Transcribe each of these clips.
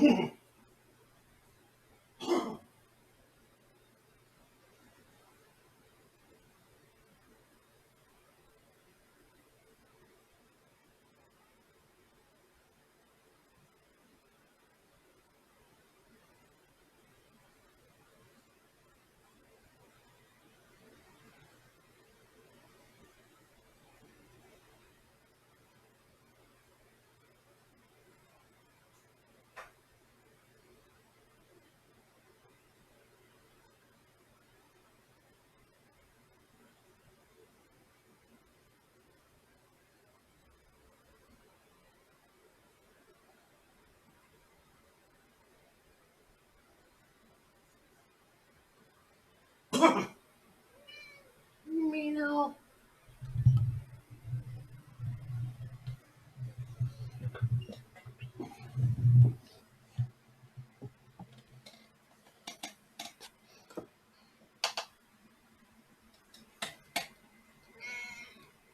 Meow.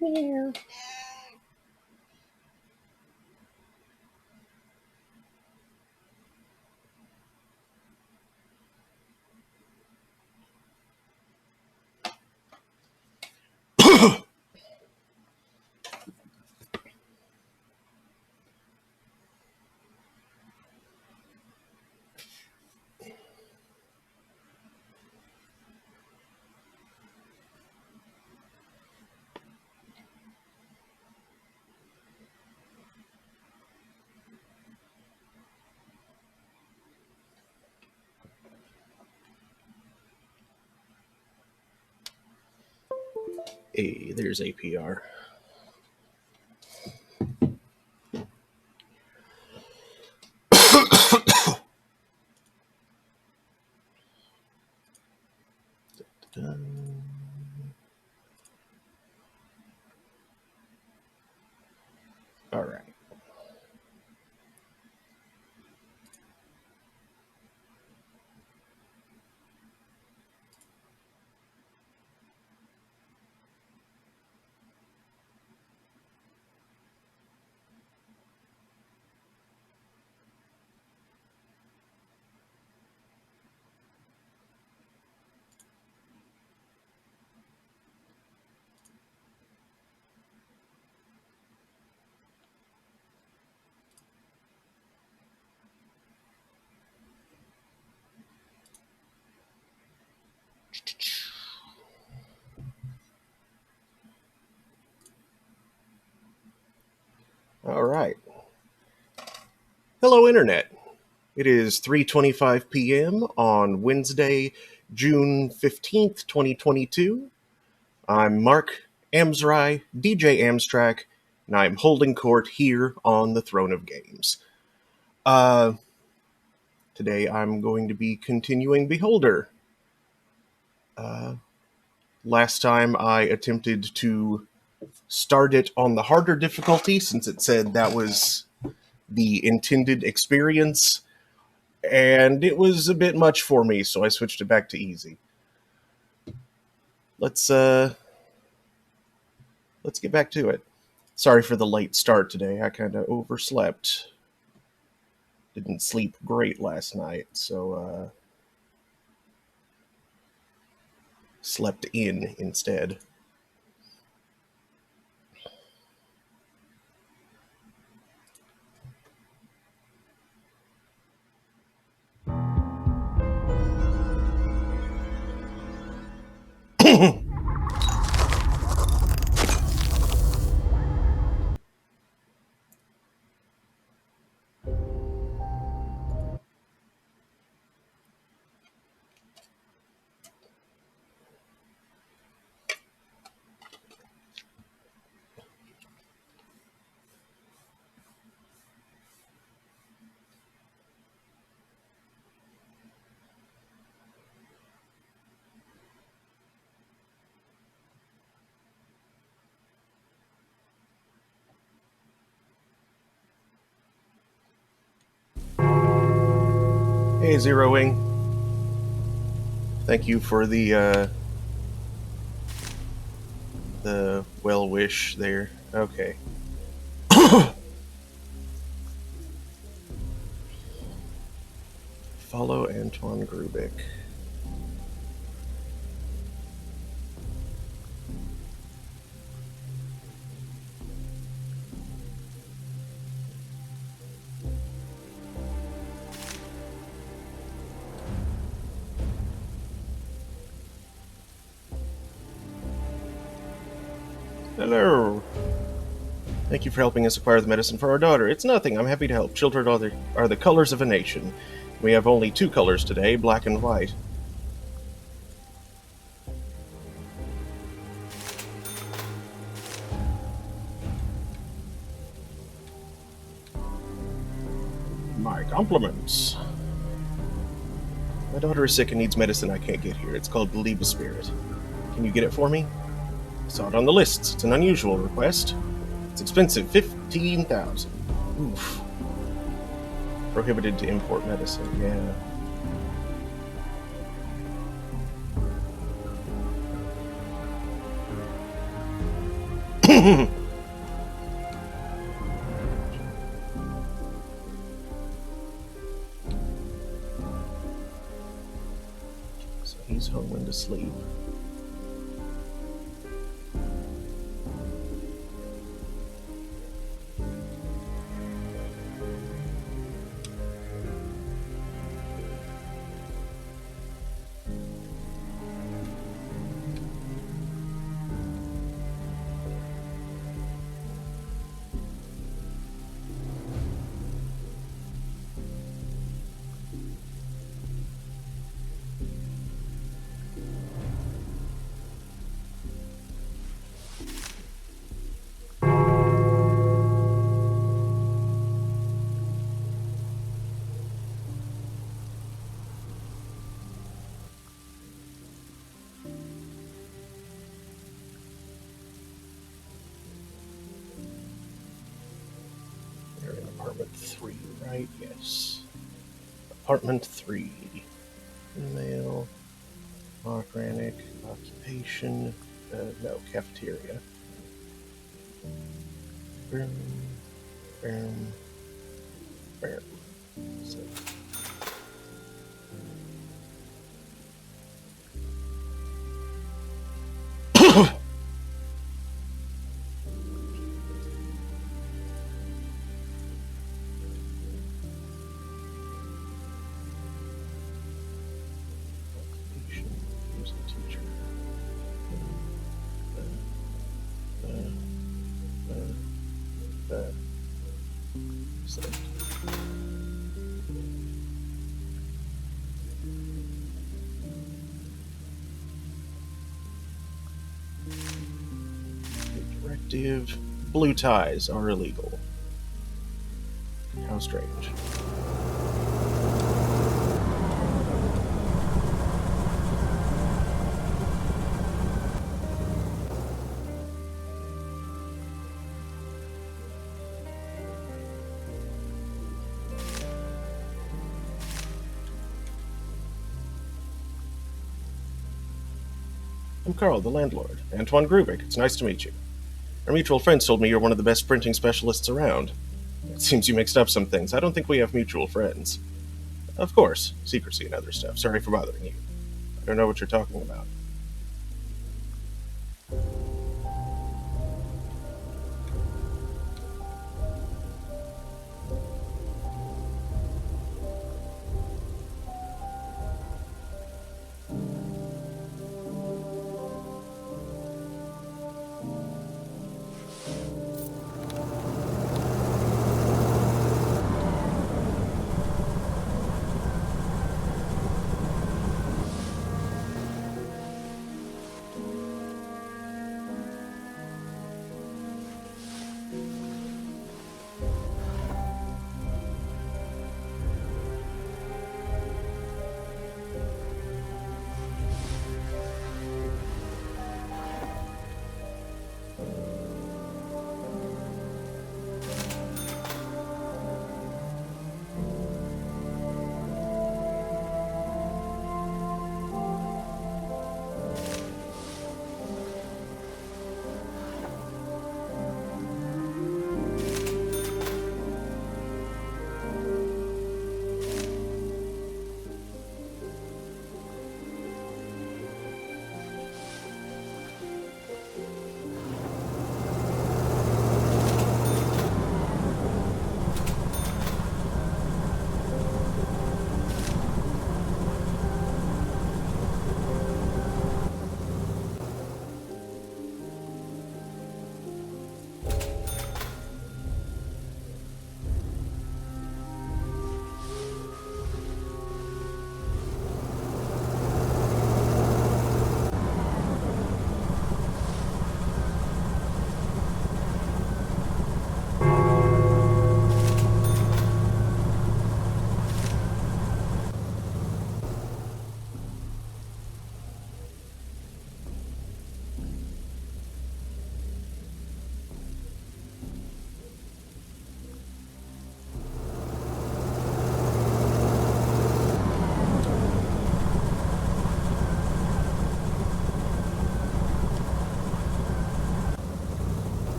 Meow. Hey, there's APR. All right. All right. Hello, Internet. It is 3:25 p.m. on Wednesday, June 15th, 2022. I'm Mark Amsry, DJ Amstrack, and I'm holding court here on the Throne of Games. Today I'm going to be continuing Beholder. Last time I attempted to start it on the harder difficulty since it said that was the intended experience, and it was a bit much for me, so I switched it back to easy. Let's get back to it. Sorry for the late start today. I kind of overslept. Didn't sleep great last night, so slept in instead. Hey, Zero Wing. Thank you for the well wish there. Okay. follow Antoine Grubik. Hello. Thank you for helping us acquire the medicine for our daughter. It's nothing. I'm happy to help. Children are the colors of a nation. We have only two colors today, black and white. My compliments. My daughter is sick and needs medicine I can't get here. It's called the Liebe Spirit. Can you get it for me? I saw it on the lists. It's an unusual request. It's expensive, 15,000. Oof. Prohibited to import medicine, yeah. So he's home and asleep. They're in apartment 3, right? Yes. Apartment 3. Email. Mark Rannick. Occupation. No, cafeteria. Boom. Boom. Boom. So. Music teacher. Select. Directive. Blue ties are illegal. How strange. I'm Carl, the landlord. Antoine Grubik. It's nice to meet you. Our mutual friends told me you're one of the best printing specialists around. It seems you mixed up some things. I don't think we have mutual friends. Of course, secrecy and other stuff. Sorry for bothering you. I don't know what you're talking about.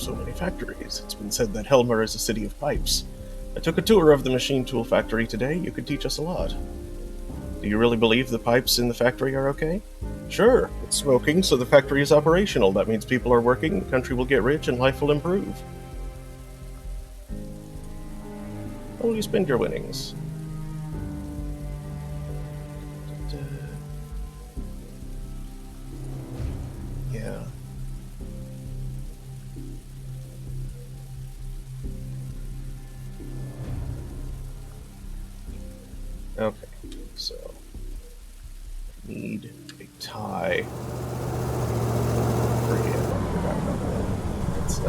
so many factories. It's been said that Helmer is a city of pipes. I took a tour of the machine tool factory today. You could teach us a lot. Do you really believe the pipes in the factory are okay? Sure, it's smoking, so the factory is operational. That means people are working, the country will get rich, and life will improve. How will you spend your winnings? Yeah. Okay, so need a tie for him. I forgot about that. It's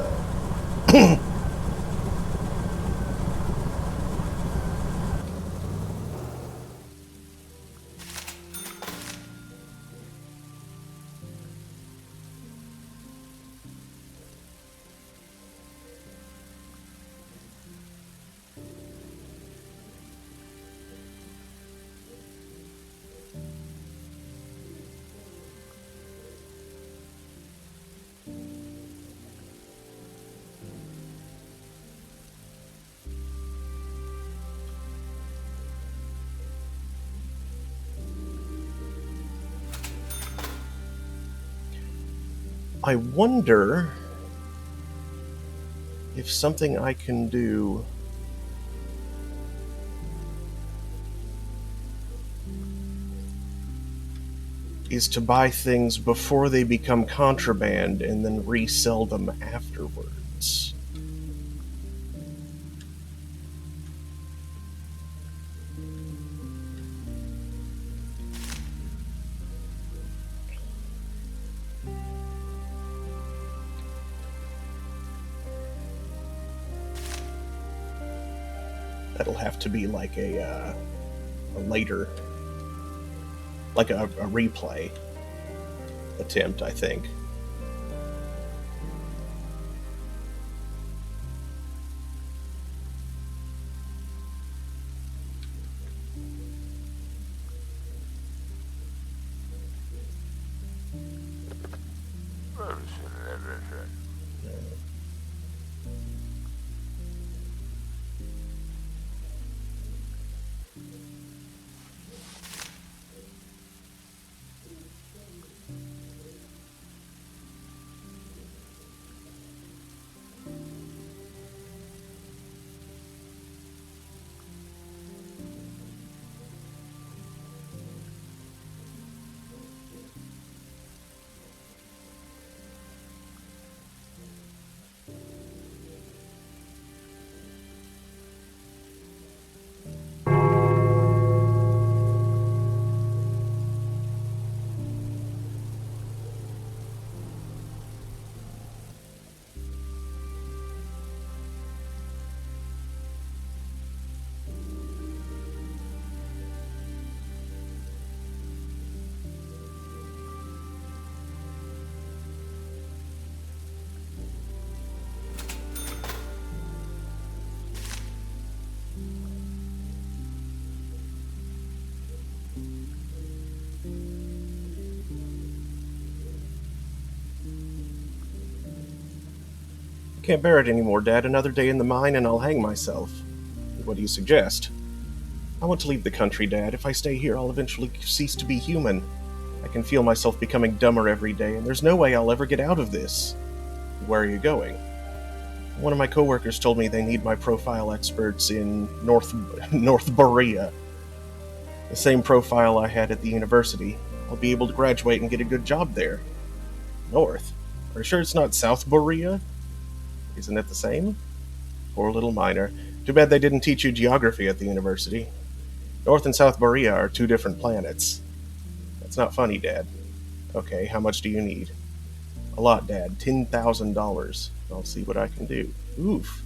I wonder if something I can do is to buy things before they become contraband and then resell them afterwards. That'll have to be like a later, like a replay attempt, I think. Can't bear it anymore, Dad. Another day in the mine and I'll hang myself. What do you suggest? I want to leave the country, Dad. If I stay here, I'll eventually cease to be human. I can feel myself becoming dumber every day, and there's no way I'll ever get out of this. Where are you going? One of my coworkers told me they need my profile experts in North Borea. The same profile I had at the university. I'll be able to graduate and get a good job there. North? Are you sure it's not South Borea? Isn't it the same? Poor little miner. Too bad they didn't teach you geography at the university. North and South Borea are two different planets. That's not funny, Dad. Okay, how much do you need? A lot, Dad. $10,000. I'll see what I can do. Oof.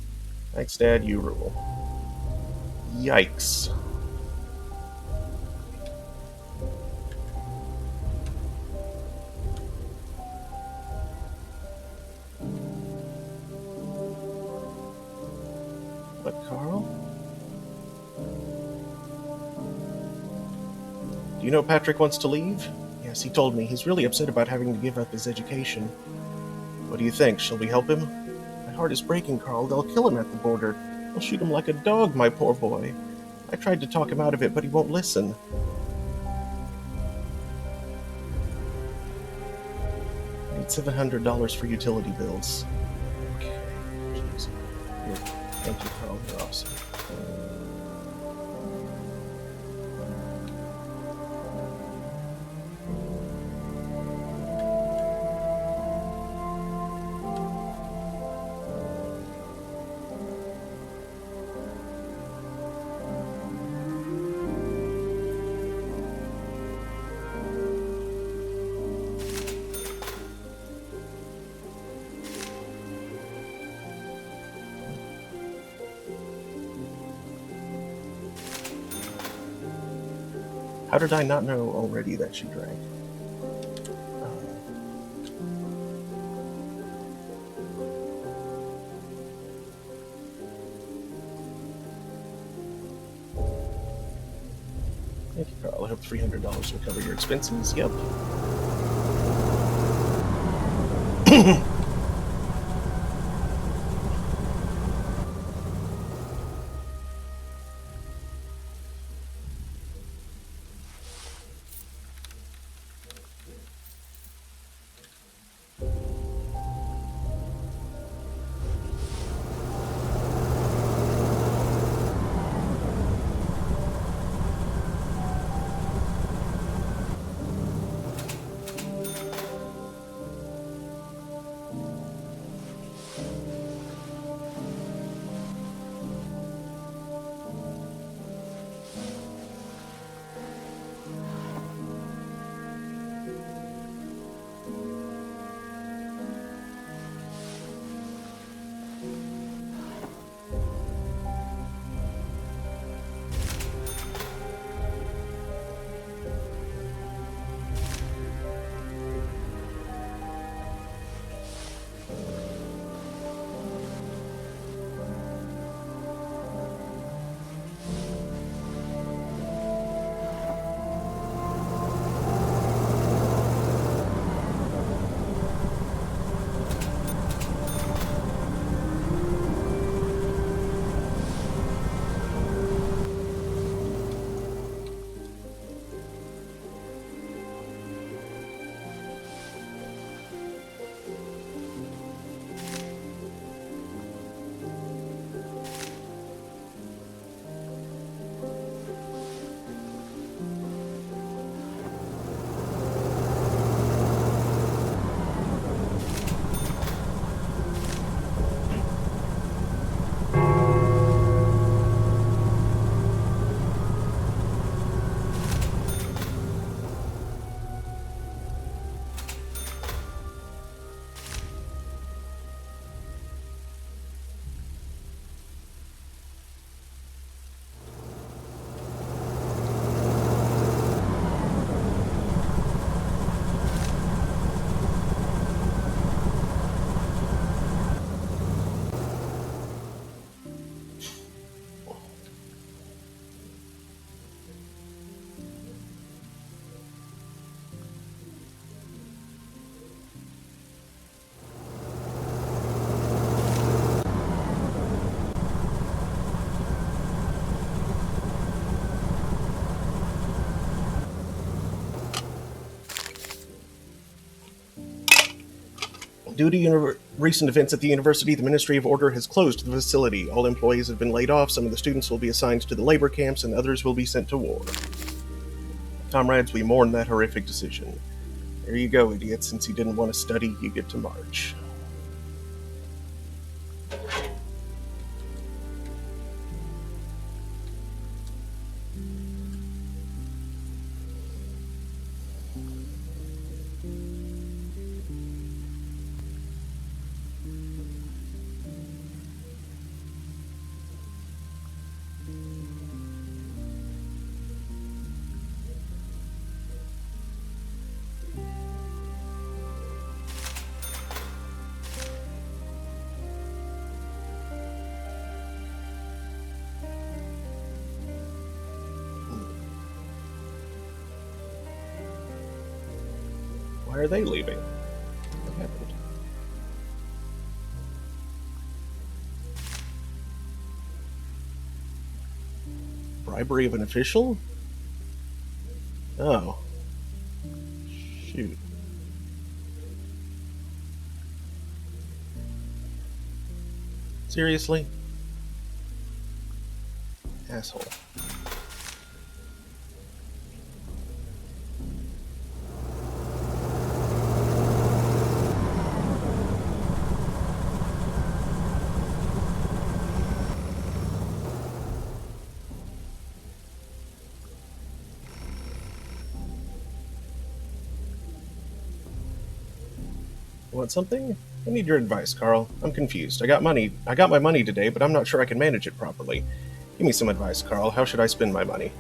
Thanks, Dad. You rule. Yikes. But Carl? Do you know Patrick wants to leave? Yes, he told me. He's really upset about having to give up his education. What do you think? Shall we help him? heart is breaking, Carl. They'll kill him at the border. They'll shoot him like a dog, my poor boy. I tried to talk him out of it, but he won't listen. I need $700 for utility bills. Okay, jeez. Here, thank you, Carl. You're awesome. How did I not know already that she drank? Thank you, Carl. I hope $300 will cover your expenses. Yep. Due to recent events at the university, the Ministry of Order has closed the facility. All employees have been laid off, some of the students will be assigned to the labor camps, and others will be sent to war. Comrades, we mourn that horrific decision. There you go, idiots. Since you didn't want to study, you get to march. Why are they leaving? What happened? Bribery of an official? Oh. Shoot. Seriously? Asshole. Want something? I need your advice, Carl. I'm confused. I got my money today, but I'm not sure I can manage it properly. Give me some advice, Carl. How should I spend my money?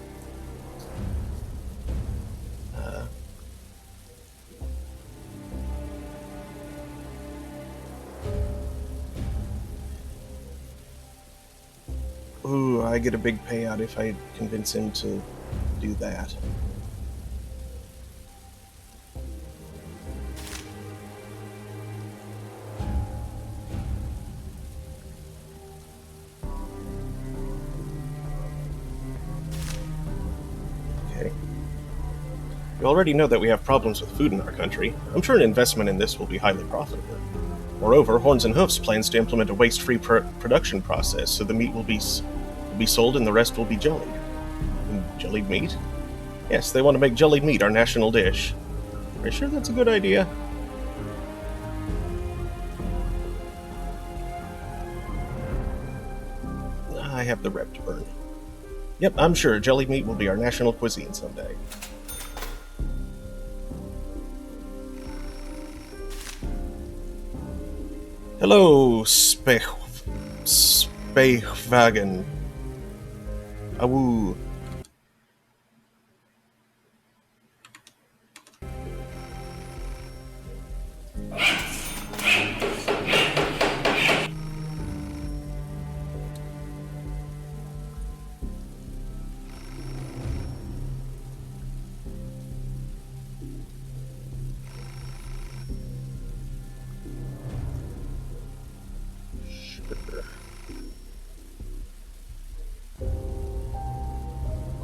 Ooh, I get a big payout if I convince him to do that. Okay. You already know that we have problems with food in our country. I'm sure an investment in this will be highly profitable. Moreover, Horns and Hoofs plans to implement a waste-free production process, so the meat will be sold and the rest will be jellied. And jellied meat? Yes, they want to make jellied meat our national dish. Are you sure that's a good idea? I have the rep to burn. Yep, I'm sure jellied meat will be our national cuisine someday. Hello, Spechwagen. Awoo.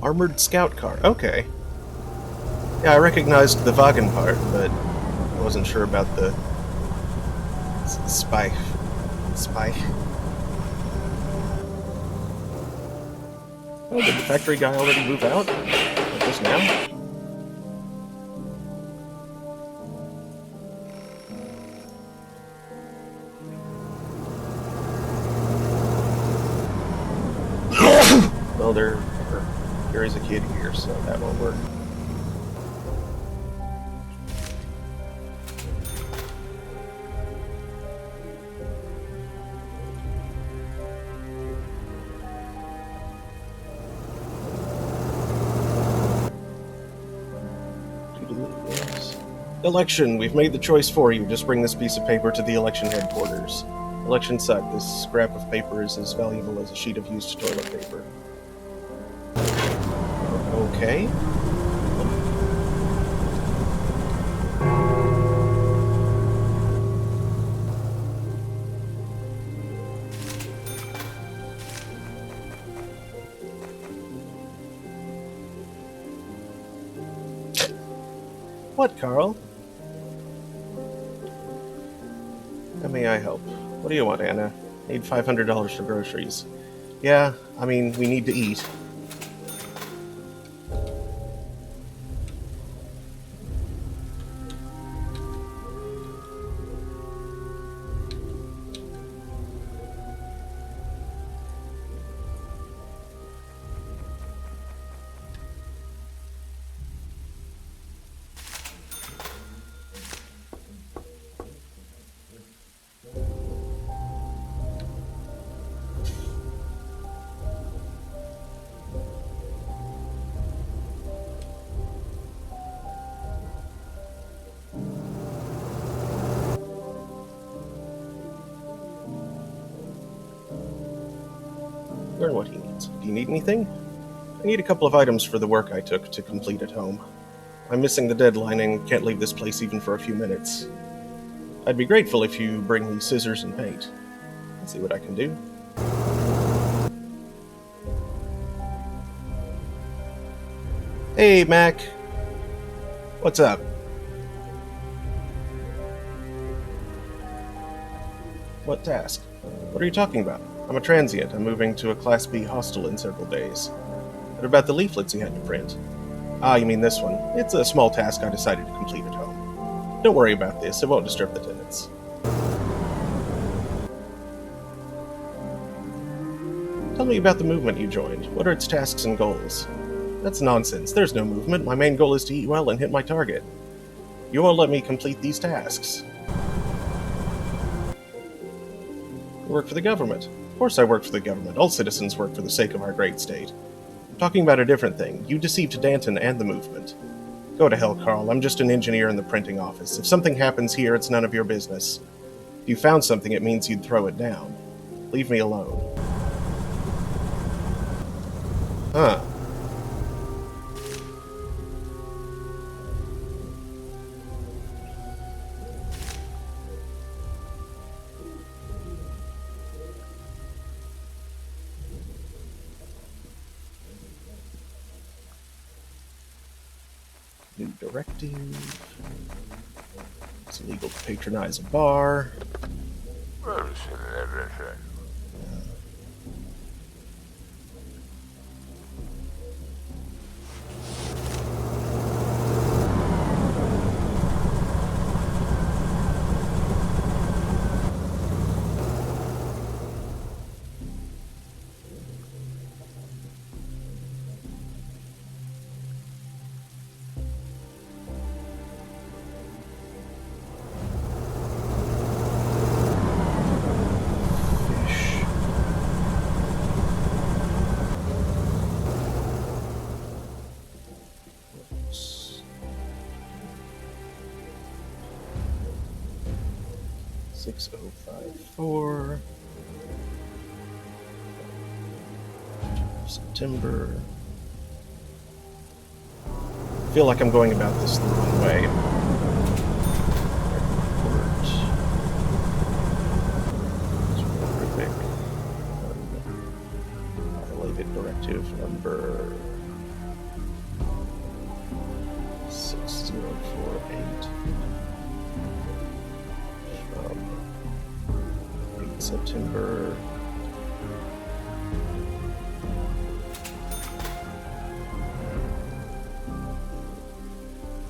Armored scout car. Okay. Yeah, I recognized the wagon part, but I wasn't sure about the spy. Oh, did the factory guy already move out? Like just now? Well, there is a kid here, so that won't work. Election, we've made the choice for you. Just bring this piece of paper to the election headquarters. Election suck. This scrap of paper is as valuable as a sheet of used toilet paper. Okay. What, Carl? How may I help? What do you want, Anna? Need $500 for groceries. Yeah, I mean, we need to eat. Learn what he needs. Do you need anything? I need a couple of items for the work I took to complete at home. I'm missing the deadline and can't leave this place even for a few minutes. I'd be grateful if you bring me scissors and paint. Let's see what I can do. Hey, Mac. What's up? What task? What are you talking about? I'm a transient. I'm moving to a Class B hostel in several days. What about the leaflets you had to print? Ah, you mean this one. It's a small task I decided to complete at home. Don't worry about this. It won't disturb the tenants. Tell me about the movement you joined. What are its tasks and goals? That's nonsense. There's no movement. My main goal is to eat well and hit my target. You won't let me complete these tasks. You work for the government. Of course I work for the government. All citizens work for the sake of our great state. I'm talking about a different thing. You deceived Danton and the movement. Go to hell, Carl. I'm just an engineer in the printing office. If something happens here, it's none of your business. If you found something, it means you'd throw it down. Leave me alone. Huh. New directive. It's illegal to patronize a bar. Fish. Oops. 6054. September. I feel like I'm going about this the wrong way. Report. Terrific. Violated directive number 6048 from 8 September.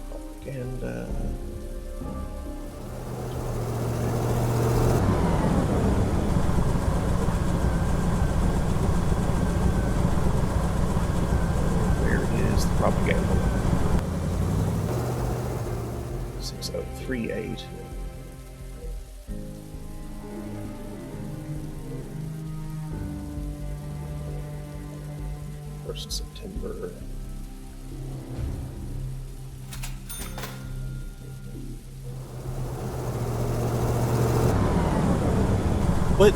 Propaganda. Where is the propaganda? 6038. First September. What?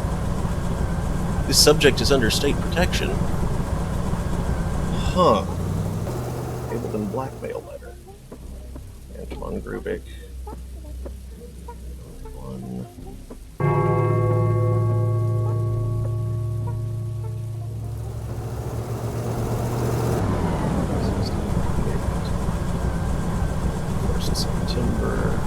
This subject is under state protection. Huh. Tabled in blackmail letter. Antoine Grubik. One. First September.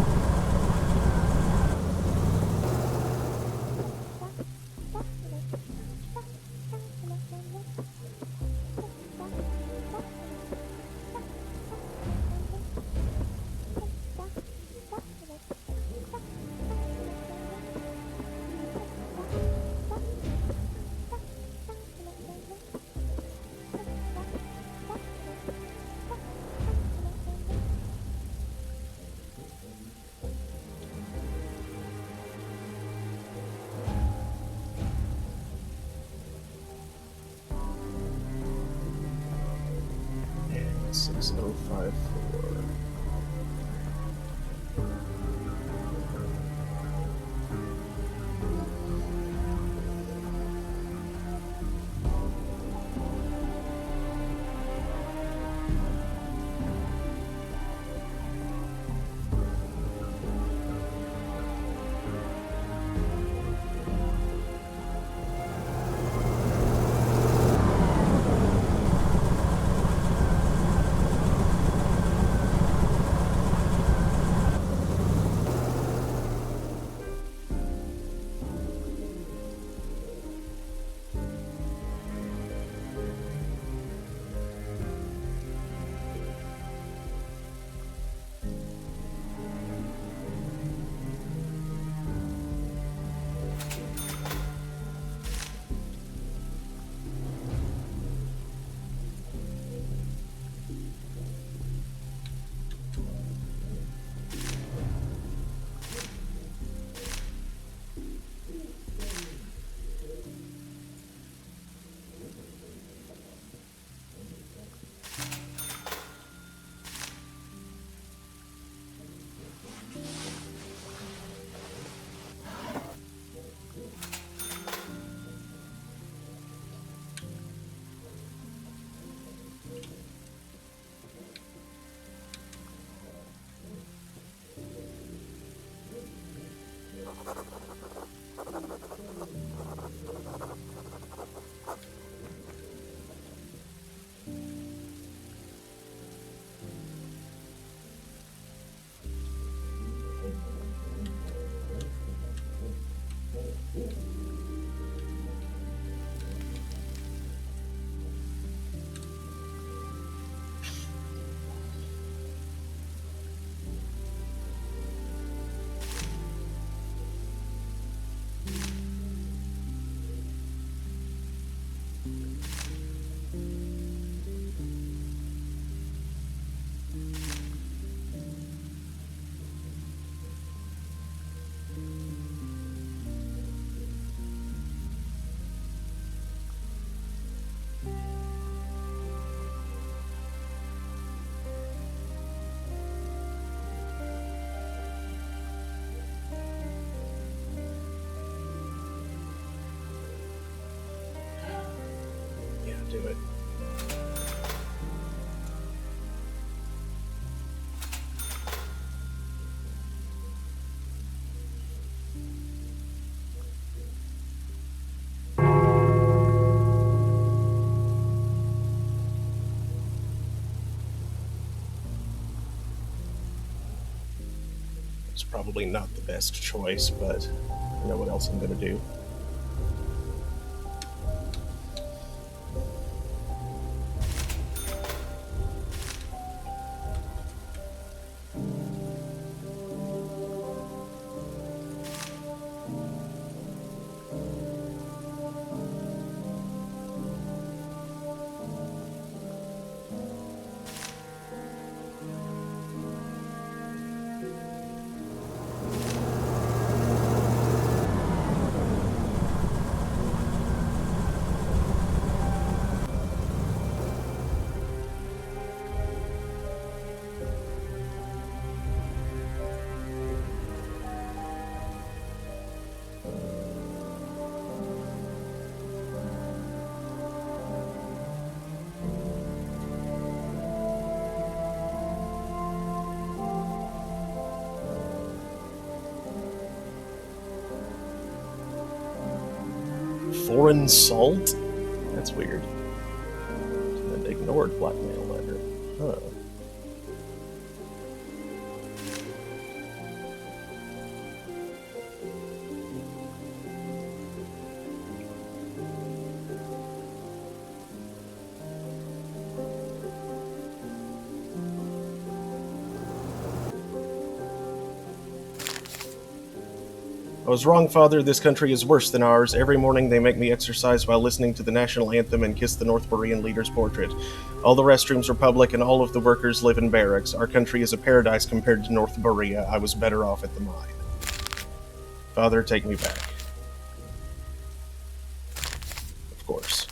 And 6054. It's probably not the best choice, but you know what else I'm going to do. Foreign salt? That's weird. And ignored blackmail letter. Huh. I was wrong, Father. This country is worse than ours. Every morning they make me exercise while listening to the national anthem and kiss the North Korean leader's portrait. All the restrooms are public and all of the workers live in barracks. Our country is a paradise compared to North Korea. I was better off at the mine. Father, take me back. Of course.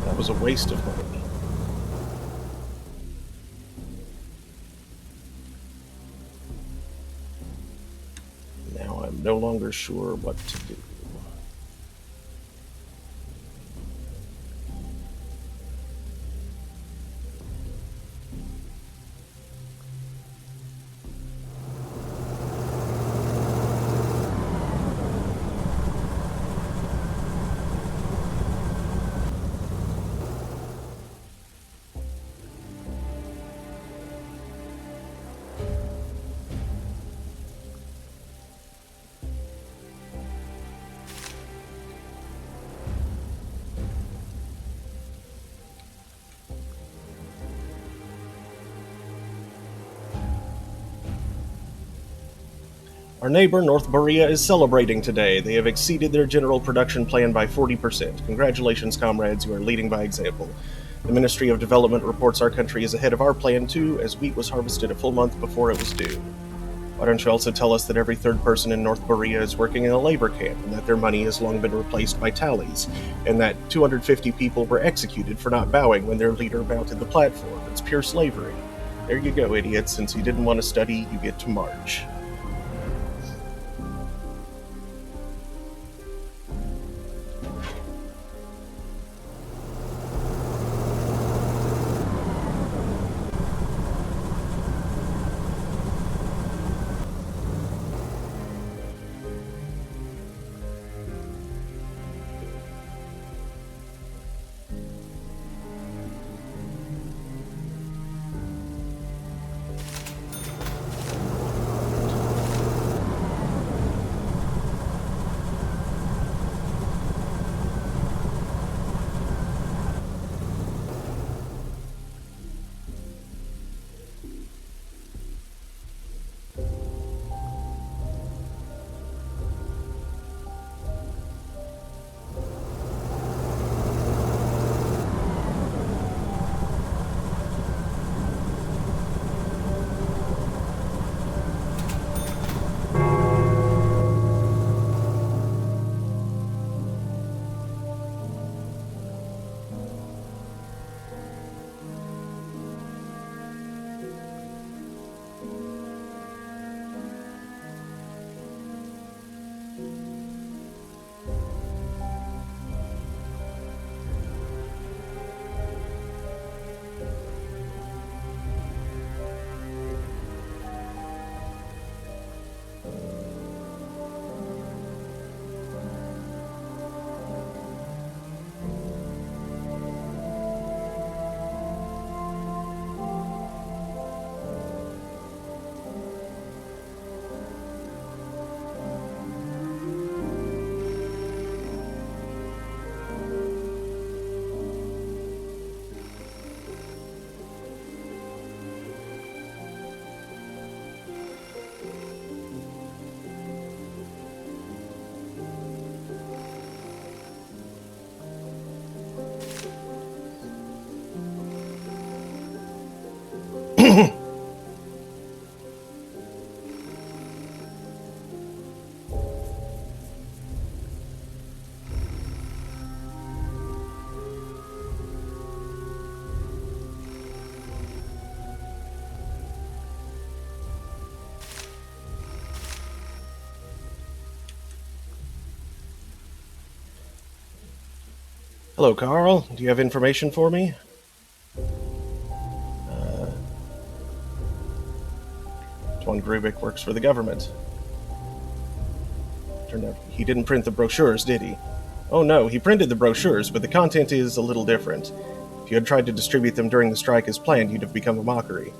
That was a waste of money. Now I'm no longer sure what to do. Our neighbor, North Korea, is celebrating today. They have exceeded their general production plan by 40%. Congratulations, comrades, you are leading by example. The Ministry of Development reports our country is ahead of our plan, too, as wheat was harvested a full month before it was due. Why don't you also tell us that every third person in North Korea is working in a labor camp, and that their money has long been replaced by tallies, and that 250 people were executed for not bowing when their leader mounted the platform? It's pure slavery. There you go, idiots. Since you didn't want to study, you get to march. Hello, Carl. Do you have information for me? Tuan Grubik works for the government. Turned out he didn't print the brochures, did he? Oh no, he printed the brochures, but the content is a little different. If you had tried to distribute them during the strike as planned, you'd have become a mockery.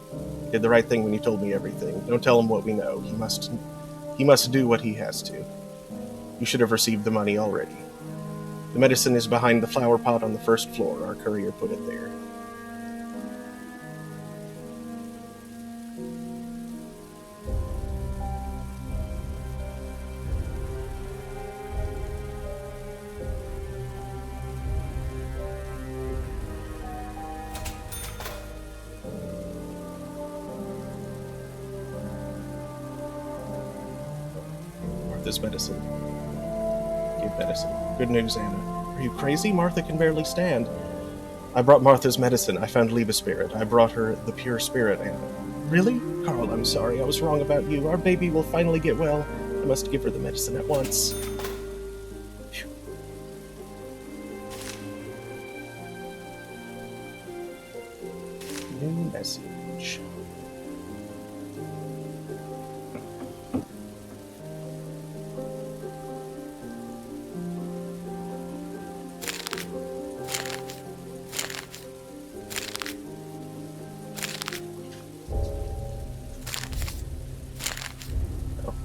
You did the right thing when you told me everything. Don't tell him what we know. He must do what he has to. You should have received the money already. The medicine is behind the flower pot on the first floor. Our courier put it there. Martha's medicine. Give medicine. Good news, Anna. Are you crazy? Martha can barely stand. I brought Martha's medicine. I found Liebe Spirit. I brought her the pure spirit, Anna. Really? Carl, I'm sorry. I was wrong about you. Our baby will finally get well. I must give her the medicine at once. Phew. New message.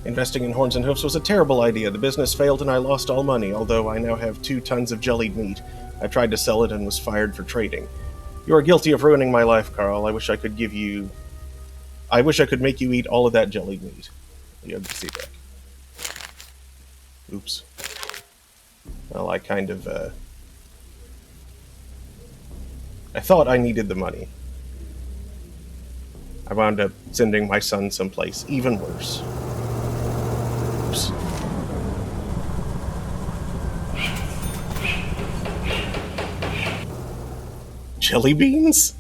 Investing in Horns and Hoofs was a terrible idea. The business failed and I lost all money, although I now have 2 tons of jellied meat. I tried to sell it and was fired for trading. You are guilty of ruining my life, Carl. I wish I could make you eat all of that jellied meat. You have to see that. Oops. Well, I thought I needed the money. I wound up sending my son someplace even worse. Oops. Jelly beans?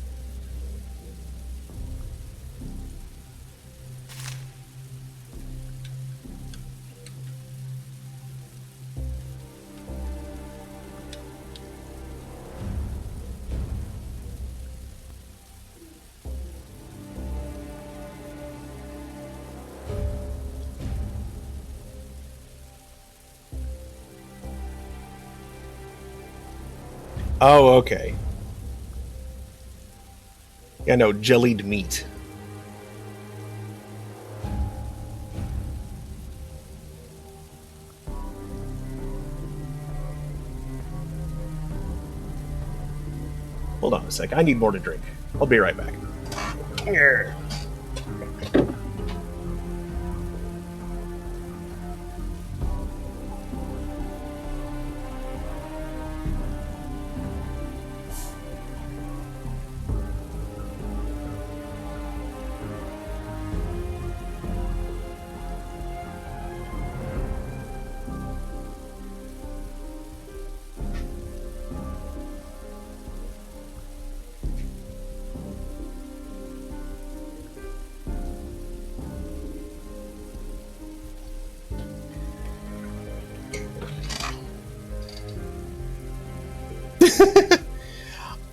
Oh, okay. Yeah, no, jellied meat. Hold on a sec. I need more to drink. I'll be right back.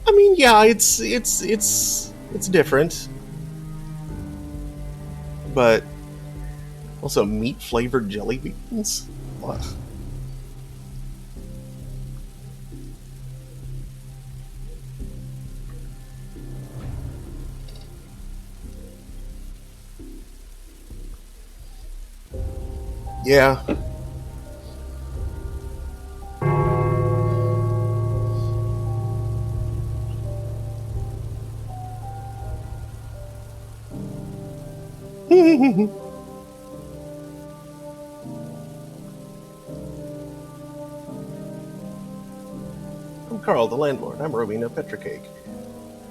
I mean, yeah, it's different, but also meat flavored jelly beans. Ugh. Yeah. I'm Carl, the landlord. I'm Rowena Petricake.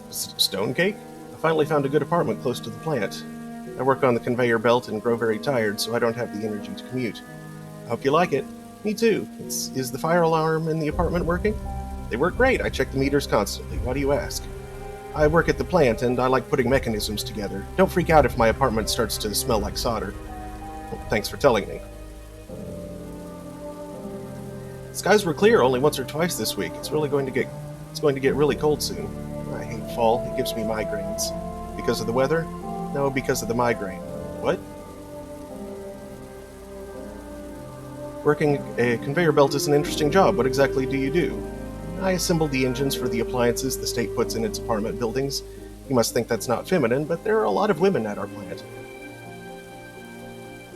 Stone Cake? I finally found a good apartment close to the plant. I work on the conveyor belt and grow very tired, so I don't have the energy to commute. I hope you like it. Me too. Is the fire alarm in the apartment working? They work great. I check the meters constantly. Why do you ask? I work at the plant, and I like putting mechanisms together. Don't freak out if my apartment starts to smell like solder. Well, thanks for telling me. Skies were clear only once or twice this week. It's going to get really cold soon. I hate fall. It gives me migraines. Because of the weather? No, because of the migraine. What? Working a conveyor belt is an interesting job. What exactly do you do? I assemble the engines for the appliances the state puts in its apartment buildings. You must think that's not feminine, but there are a lot of women at our plant.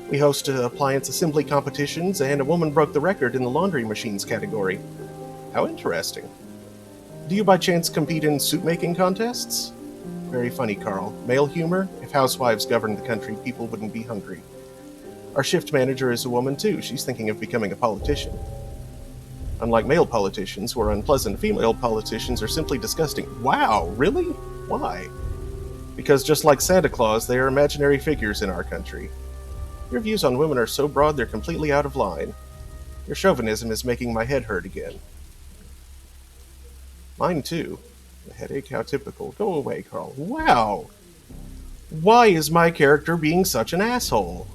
We host appliance assembly competitions, and a woman broke the record in the laundry machines category. How interesting. Do you by chance compete in soup-making contests? Very funny, Carl. Male humor? If housewives governed the country, people wouldn't be hungry. Our shift manager is a woman, too. She's thinking of becoming a politician. Unlike male politicians, who are unpleasant, female politicians are simply disgusting. Wow, really? Why? Because just like Santa Claus, they are imaginary figures in our country. Your views on women are so broad they're completely out of line. Your chauvinism is making my head hurt again. Mine too. A headache? How typical. Go away, Carl. Wow! Why is my character being such an asshole?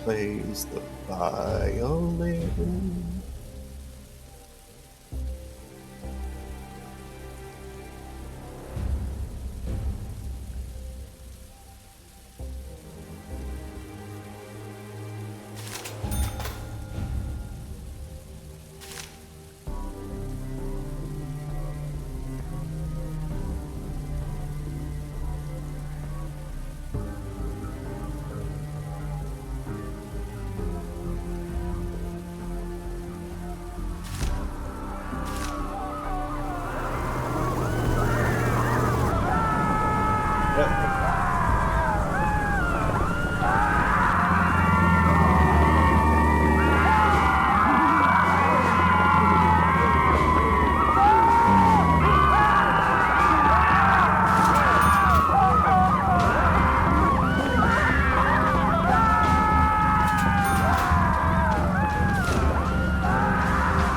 Plays the violin.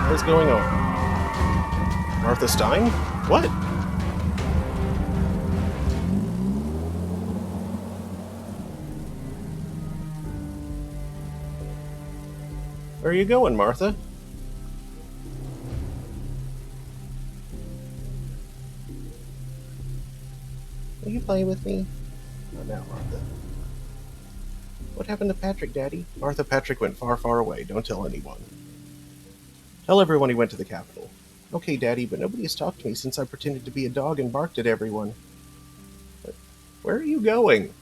What is going on? Martha Stein? What? Where are you going, Martha? Will you play with me? Not now, Martha. What happened to Patrick, Daddy? Martha, Patrick went far, far away. Don't tell anyone. Tell everyone he went to the Capitol. Okay, Daddy, but nobody has talked to me since I pretended to be a dog and barked at everyone. But where are you going?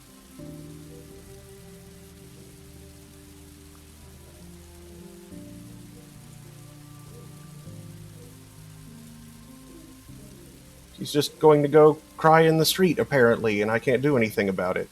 She's just going to go cry in the street, apparently, and I can't do anything about it.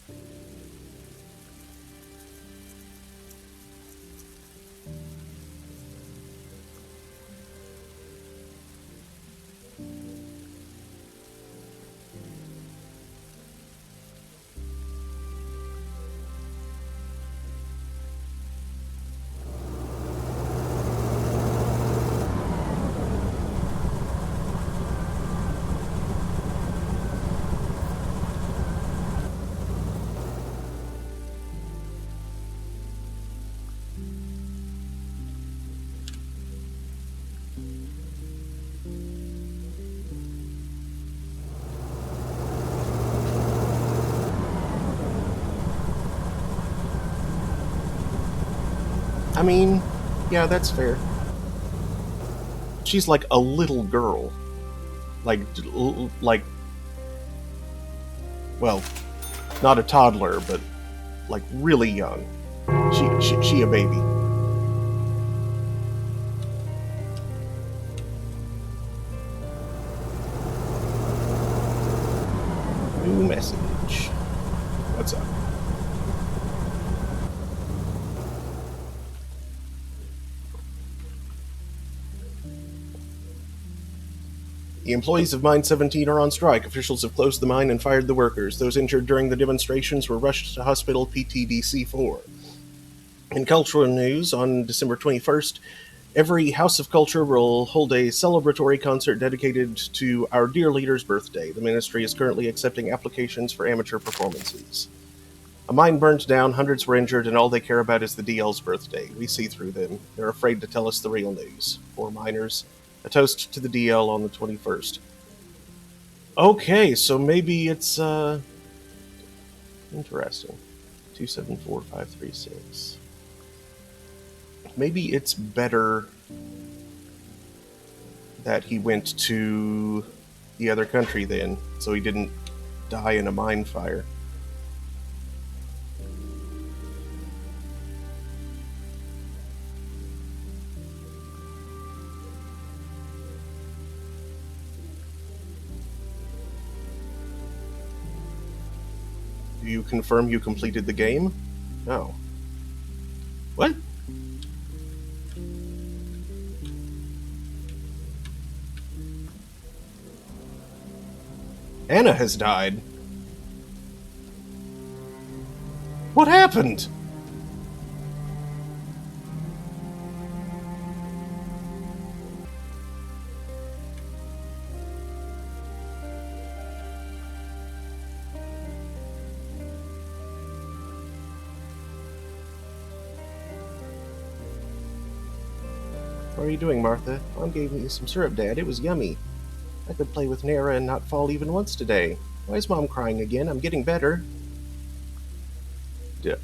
I mean, yeah, that's fair. She's like a little girl. Like, well, not a toddler, but like really young. She a baby. New message. What's up? The employees of Mine 17 are on strike. Officials have closed the mine and fired the workers. Those injured during the demonstrations were rushed to Hospital PTDC-4. In cultural news, on December 21st, every House of Culture will hold a celebratory concert dedicated to our dear leader's birthday. The ministry is currently accepting applications for amateur performances. A mine burned down, hundreds were injured, and all they care about is the DL's birthday. We see through them. They're afraid to tell us the real news. For miners, a toast to the DL on the 21st. Okay, so maybe it's, interesting. 274536. Maybe it's better that he went to the other country then, so he didn't die in a mine fire. Do you confirm you completed the game? No. What? Anna has died. What happened? What are you doing, Martha? Mom gave me some syrup, Dad. It was yummy. I could play with Nara and not fall even once today. Why is Mom crying again? I'm getting better. Huh.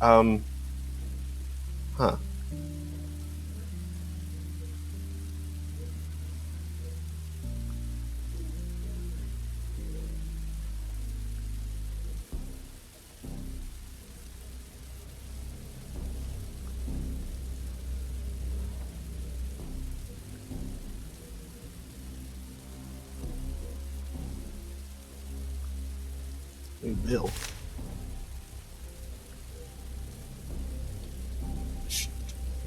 Hey, Bill.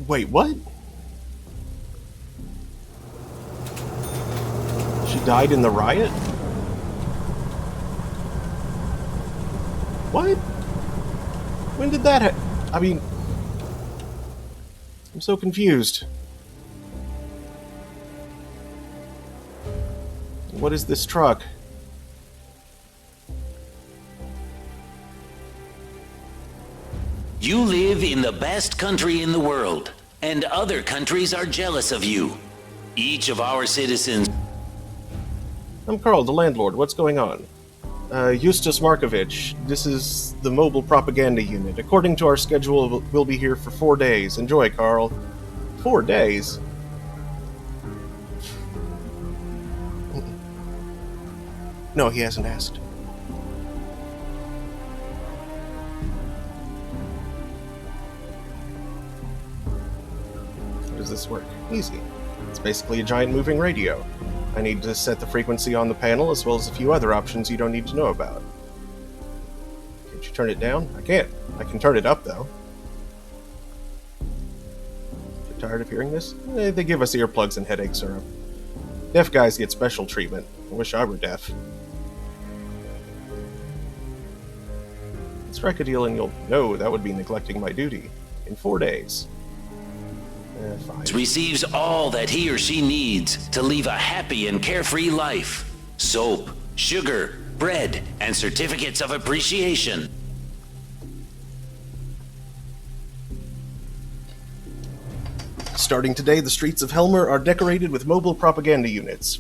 Wait, what? She died in the riot? What? When did that I mean... I'm so confused. What is this truck? You live in the best country in the world, and other countries are jealous of you. Each of our citizens... I'm Carl, the landlord. What's going on? Justus Markovich. This is the mobile propaganda unit. According to our schedule, we'll be here for 4 days. Enjoy, Carl. 4 days? No, he hasn't asked. How does this work? Easy. It's basically a giant moving radio. I need to set the frequency on the panel as well as a few other options you don't need to know about. Can't you turn it down? I can't. I can turn it up, though. You're tired of hearing this? They give us earplugs and headache syrup. Deaf guys get special treatment. I wish I were deaf. Strike a deal and you'll... No, that would be neglecting my duty. In 4 days. Fine. Receives all that he or she needs to leave a happy and carefree life. Soap, sugar, bread, and certificates of appreciation. Starting today, the streets of Helmer are decorated with mobile propaganda units.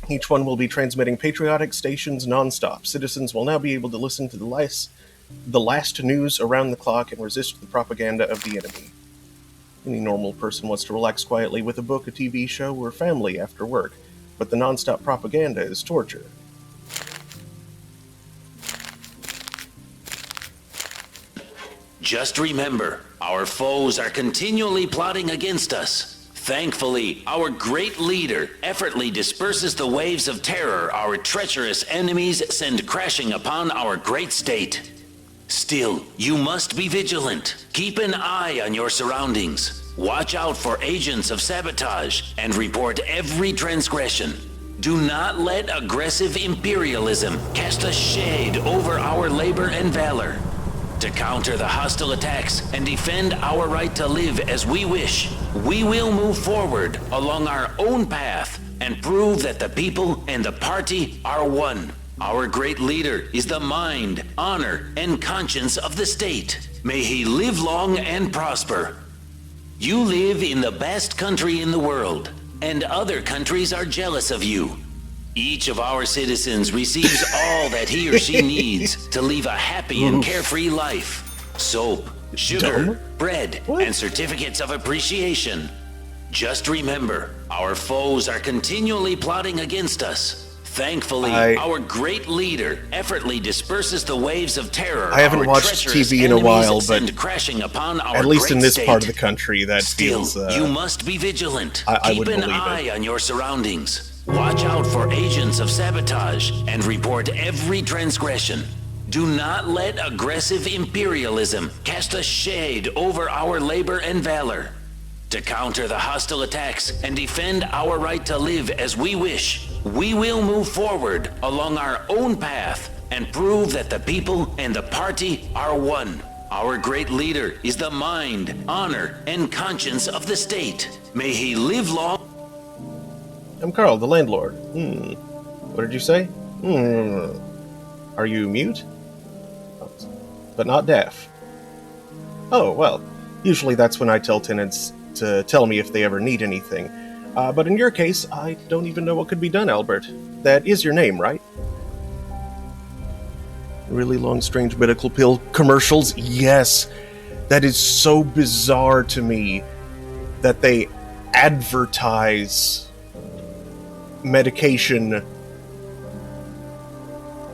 Each one will be transmitting patriotic stations non-stop. Citizens will now be able to listen to the last news around the clock and resist the propaganda of the enemy. Any normal person wants to relax quietly with a book, a TV show, or family after work, but the non-stop propaganda is torture. Just remember, our foes are continually plotting against us. Thankfully, our great leader effortlessly disperses the waves of terror our treacherous enemies send crashing upon our great state. Still, you must be vigilant. Keep an eye on your surroundings. Watch out for agents of sabotage and report every transgression. Do not let aggressive imperialism cast a shade over our labor and valor. To counter the hostile attacks and defend our right to live as we wish, we will move forward along our own path and prove that the people and the party are one. Our great leader is the mind, honor, and conscience of the state. May he live long and prosper. You live in the best country in the world, and other countries are jealous of you. Each of our citizens receives all that he or she needs to live a happy and carefree life. Soap, sugar, bread, and certificates of appreciation. Just remember, our foes are continually plotting against us. Thankfully, our great leader effortlessly disperses the waves of terror. I haven't watched TV in a while, but crashing upon our at least in this state. part of the country, that Still, feels... you must be vigilant. I Keep would an believe eye it. on your surroundings. Watch out for agents of sabotage and report every transgression. Do not let aggressive imperialism cast a shade over our labor and valor. To counter the hostile attacks and defend our right to live as we wish, we will move forward along our own path and prove that the people and the party are one. Our great leader is the mind, honor, and conscience of the state. May he live long. I'm Carl, the landlord. What did you say? Are you mute? But not deaf. Oh, well, usually that's when I tell tenants to tell me if they ever need anything. But in your case, I don't even know what could be done, Albert. That is your name, right? Really long, strange medical pill commercials? Yes. That is so bizarre to me that they advertise medication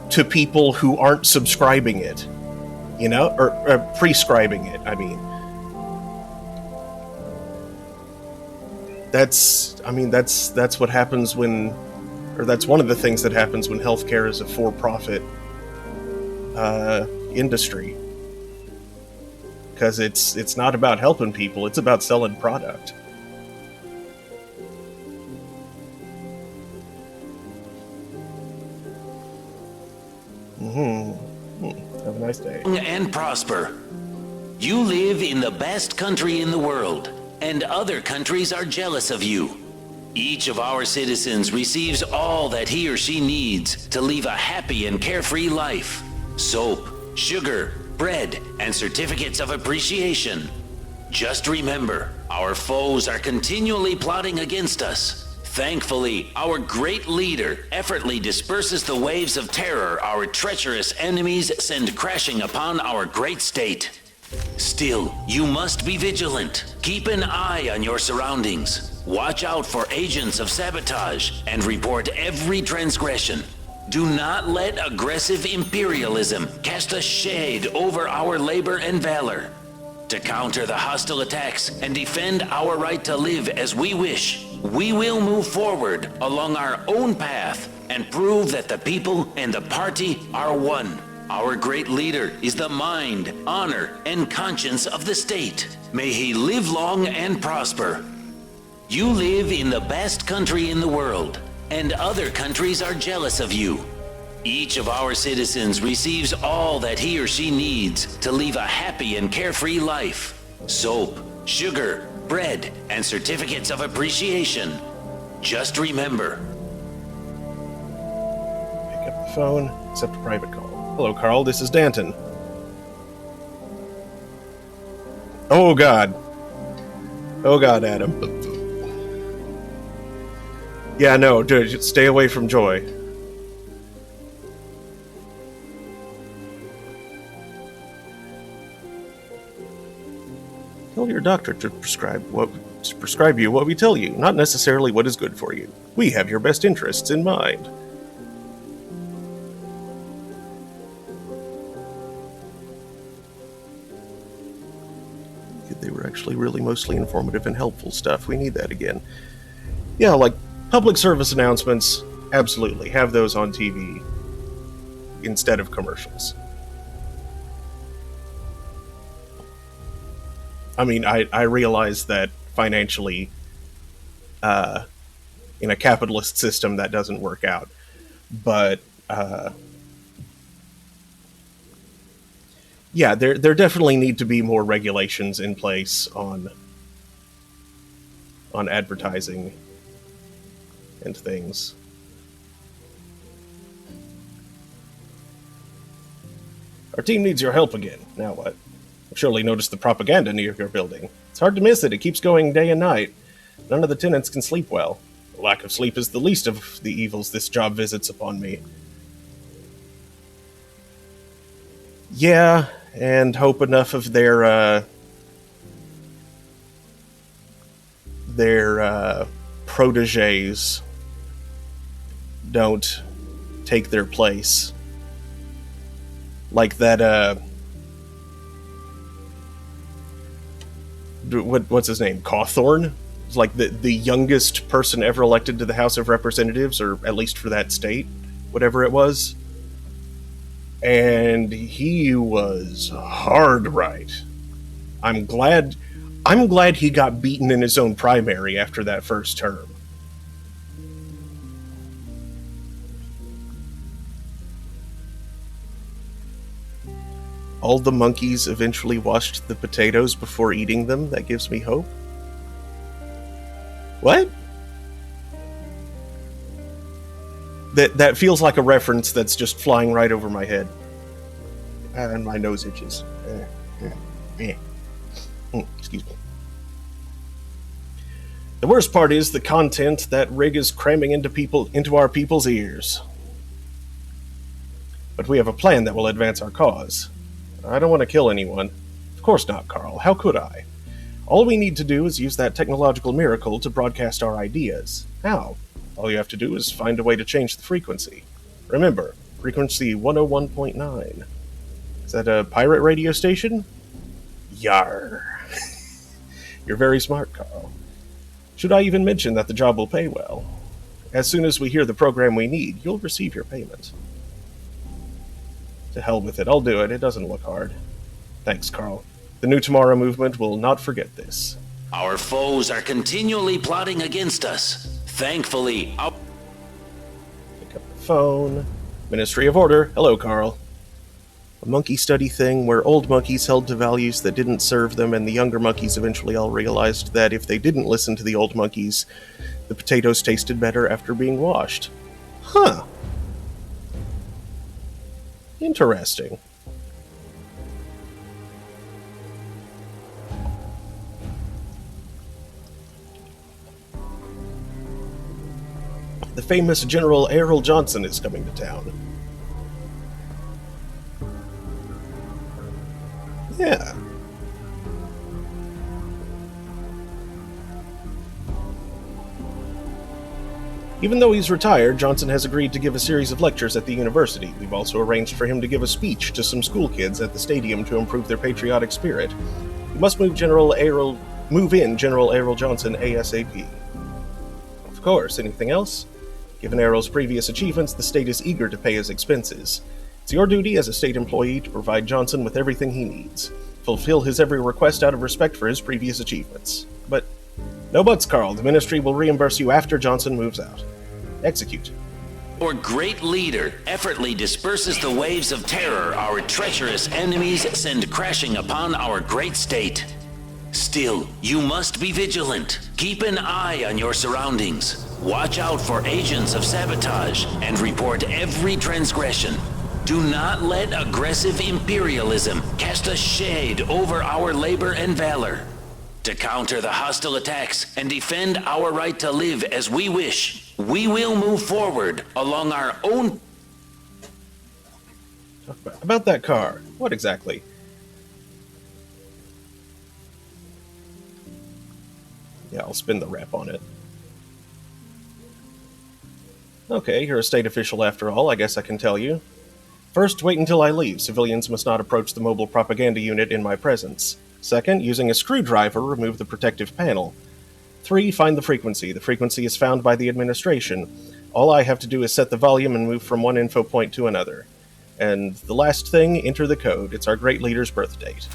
to people who aren't subscribing it. You know? Or prescribing it, I mean. That's what happens when, or that's one of the things that happens when healthcare is a for-profit industry. Because it's not about helping people, it's about selling product. Have a nice day. And prosper. You live in the best country in the world, and other countries are jealous of you. Each of our citizens receives all that he or she needs to live a happy and carefree life. Soap, sugar, bread, and certificates of appreciation. Just remember, our foes are continually plotting against us. Thankfully, our great leader effortlessly disperses the waves of terror our treacherous enemies send crashing upon our great state. Still, you must be vigilant. Keep an eye on your surroundings. Watch out for agents of sabotage and report every transgression. Do not let aggressive imperialism cast a shade over our labor and valor. To counter the hostile attacks and defend our right to live as we wish, we will move forward along our own path and prove that the people and the party are one. Our great leader is the mind, honor, and conscience of the state. May he live long and prosper. You live in the best country in the world, and other countries are jealous of you. Each of our citizens receives all that he or she needs to live a happy and carefree life. Soap, sugar, bread, and certificates of appreciation. Just remember. Pick up the phone, accept a private call. Hello, Carl, this is Danton. Oh, God. Oh, God, Adam. Yeah, no, dude, stay away from Joy. Tell your doctor to prescribe you what we tell you, not necessarily what is good for you. We have your best interests in mind. They were actually really mostly informative and helpful stuff. We need that again. Yeah, like public service announcements, absolutely. Have those on TV instead of commercials. I mean, I realize that financially in a capitalist system that doesn't work out. But yeah, there definitely need to be more regulations in place on advertising and things. Our team needs your help again. Now what? I've surely noticed the propaganda near your building. It's hard to miss it. It keeps going day and night. None of the tenants can sleep well. The lack of sleep is the least of the evils this job visits upon me. Yeah, and hope enough of their proteges don't take their place. Like that, what's his name? Cawthorn? It's like the youngest person ever elected to the House of Representatives, or at least for that state, whatever it was. And he was hard right. I'm glad he got beaten in his own primary after that first term. All the monkeys eventually washed the potatoes before eating them. That gives me hope. What? That feels like a reference that's just flying right over my head. And my nose itches. Excuse me. The worst part is the content that Rig is cramming into our people's ears. But we have a plan that will advance our cause. I don't want to kill anyone. Of course not, Carl. How could I? All we need to do is use that technological miracle to broadcast our ideas. How? All you have to do is find a way to change the frequency. Remember, frequency 101.9. Is that a pirate radio station? Yar. You're very smart, Carl. Should I even mention that the job will pay well? As soon as we hear the program we need, you'll receive your payment. To hell with it, I'll do it. It doesn't look hard. Thanks, Carl. The New Tomorrow movement will not forget this. Our foes are continually plotting against us. Thankfully, Pick up the phone. Ministry of Order. Hello, Carl. A monkey study thing where old monkeys held to values that didn't serve them, and the younger monkeys eventually all realized that if they didn't listen to the old monkeys, the potatoes tasted better after being washed. Huh. Interesting. The famous General Errol Johnson is coming to town. Yeah. Even though he's retired, Johnson has agreed to give a series of lectures at the university. We've also arranged for him to give a speech to some school kids at the stadium to improve their patriotic spirit. We must move in General Errol Johnson ASAP. Of course, anything else? Given Errol's previous achievements, the state is eager to pay his expenses. It's your duty as a state employee to provide Johnson with everything he needs. Fulfill his every request out of respect for his previous achievements. But no buts, Carl. The ministry will reimburse you after Johnson moves out. Execute. our great leader effortlessly disperses the waves of terror our treacherous enemies send crashing upon our great state. Still, you must be vigilant. Keep an eye on your surroundings. Watch out for agents of sabotage and report every transgression. Do not let aggressive imperialism cast a shade over our labor and valor. To counter the hostile attacks and defend our right to live as we wish, we will move forward along our own... Talk about that car. What exactly? Yeah, I'll spin the rep on it. Okay, you're a state official after all, I guess I can tell you. First, wait until I leave. Civilians must not approach the mobile propaganda unit in my presence. Second, using a screwdriver, remove the protective panel. 3, find the frequency. The frequency is found by the administration. All I have to do is set the volume and move from one info point to another. And the last thing, enter the code. It's our great leader's birth date.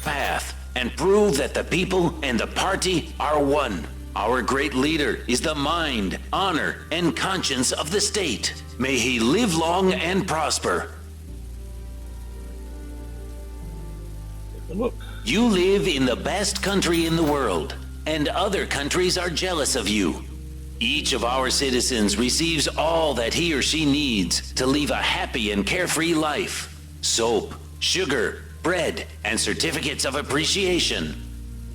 Path and prove that the people and the party are one. our great leader, is the mind, honor, and conscience of the state. May he live long and prosper. Take a look. You live in the best country in the world, and other countries are jealous of you. Each of our citizens receives all that he or she needs to live a happy and carefree life. Soap, sugar, bread, and certificates of appreciation.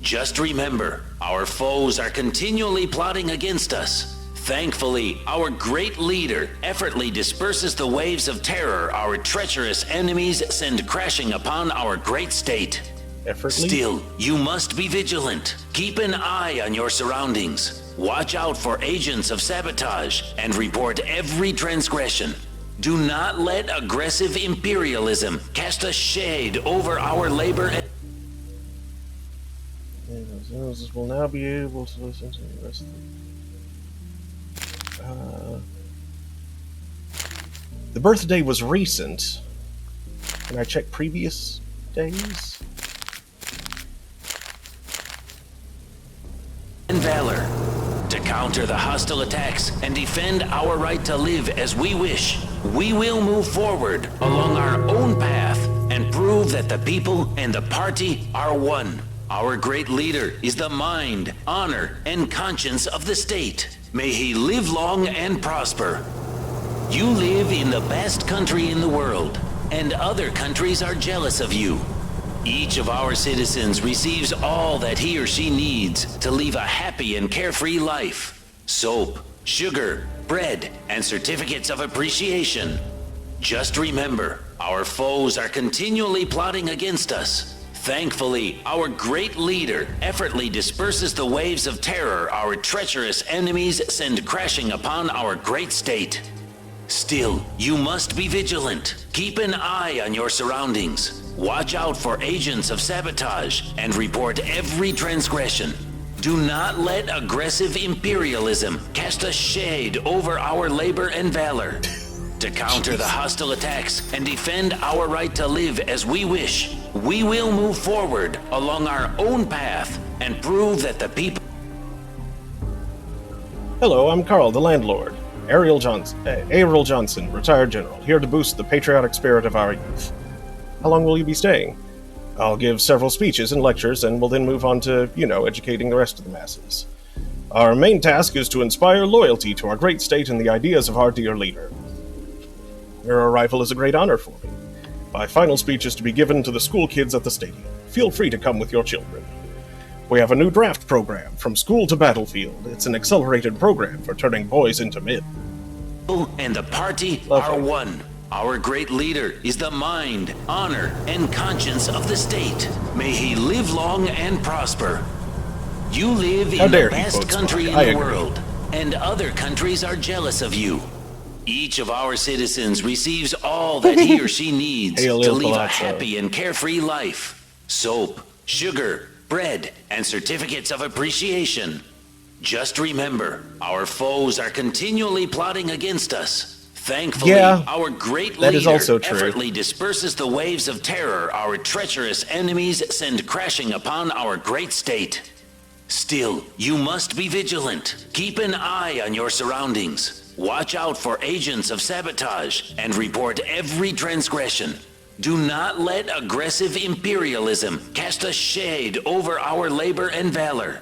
Just remember, our foes are continually plotting against us. Thankfully, our great leader effortlessly disperses the waves of terror our treacherous enemies send crashing upon our great state. Effortlessly? Still, you must be vigilant. Keep an eye on your surroundings. Watch out for agents of sabotage and report every transgression. Do not let aggressive imperialism cast a shade over our labor and Those will now be able to listen to the rest of the birthday was recent. Can I check previous days? valor. To counter the hostile attacks and defend our right to live as we wish, we will move forward along our own path and prove that the people and the party are one. Our great leader is the mind, honor, and conscience of the state. May he live long and prosper. You live in the best country in the world, and other countries are jealous of you. Each of our citizens receives all that he or she needs to live a happy and carefree life. Soap, sugar, bread, and certificates of appreciation. Just remember, our foes are continually plotting against us. Thankfully, our great leader effortlessly disperses the waves of terror our treacherous enemies send crashing upon our great state. Still, you must be vigilant. Keep an eye on your surroundings. Watch out for agents of sabotage and report every transgression. Do not let aggressive imperialism cast a shade over our labor and valor. To counter the hostile attacks and defend our right to live as we wish, we will move forward along our own path and prove that the people... Hello, I'm Carl, the landlord. Ariel Johnson, retired general, here to boost the patriotic spirit of our youth. How long will you be staying? I'll give several speeches and lectures, and we'll then move on to, educating the rest of the masses. Our main task is to inspire loyalty to our great state and the ideas of our dear leader. Your arrival is a great honor for me. My final speech is to be given to the school kids at the stadium. Feel free to come with your children. We have a new draft program, From School to Battlefield. It's an accelerated program for turning boys into men. And the party Lovely. are one. Our great leader is the mind, honor, and conscience of the state. May he live long and prosper. You live in the best country in the world, and other countries are jealous of you. Each of our citizens receives all that he or she needs to live a happy and carefree life. Soap, sugar, bread, and certificates of appreciation. Just remember, our foes are continually plotting against us. Thankfully, our great leader effortlessly disperses the waves of terror our treacherous enemies send crashing upon our great state. Still, you must be vigilant. Keep an eye on your surroundings. Watch out for agents of sabotage and report every transgression. Do not let aggressive imperialism cast a shade over our labor and valor.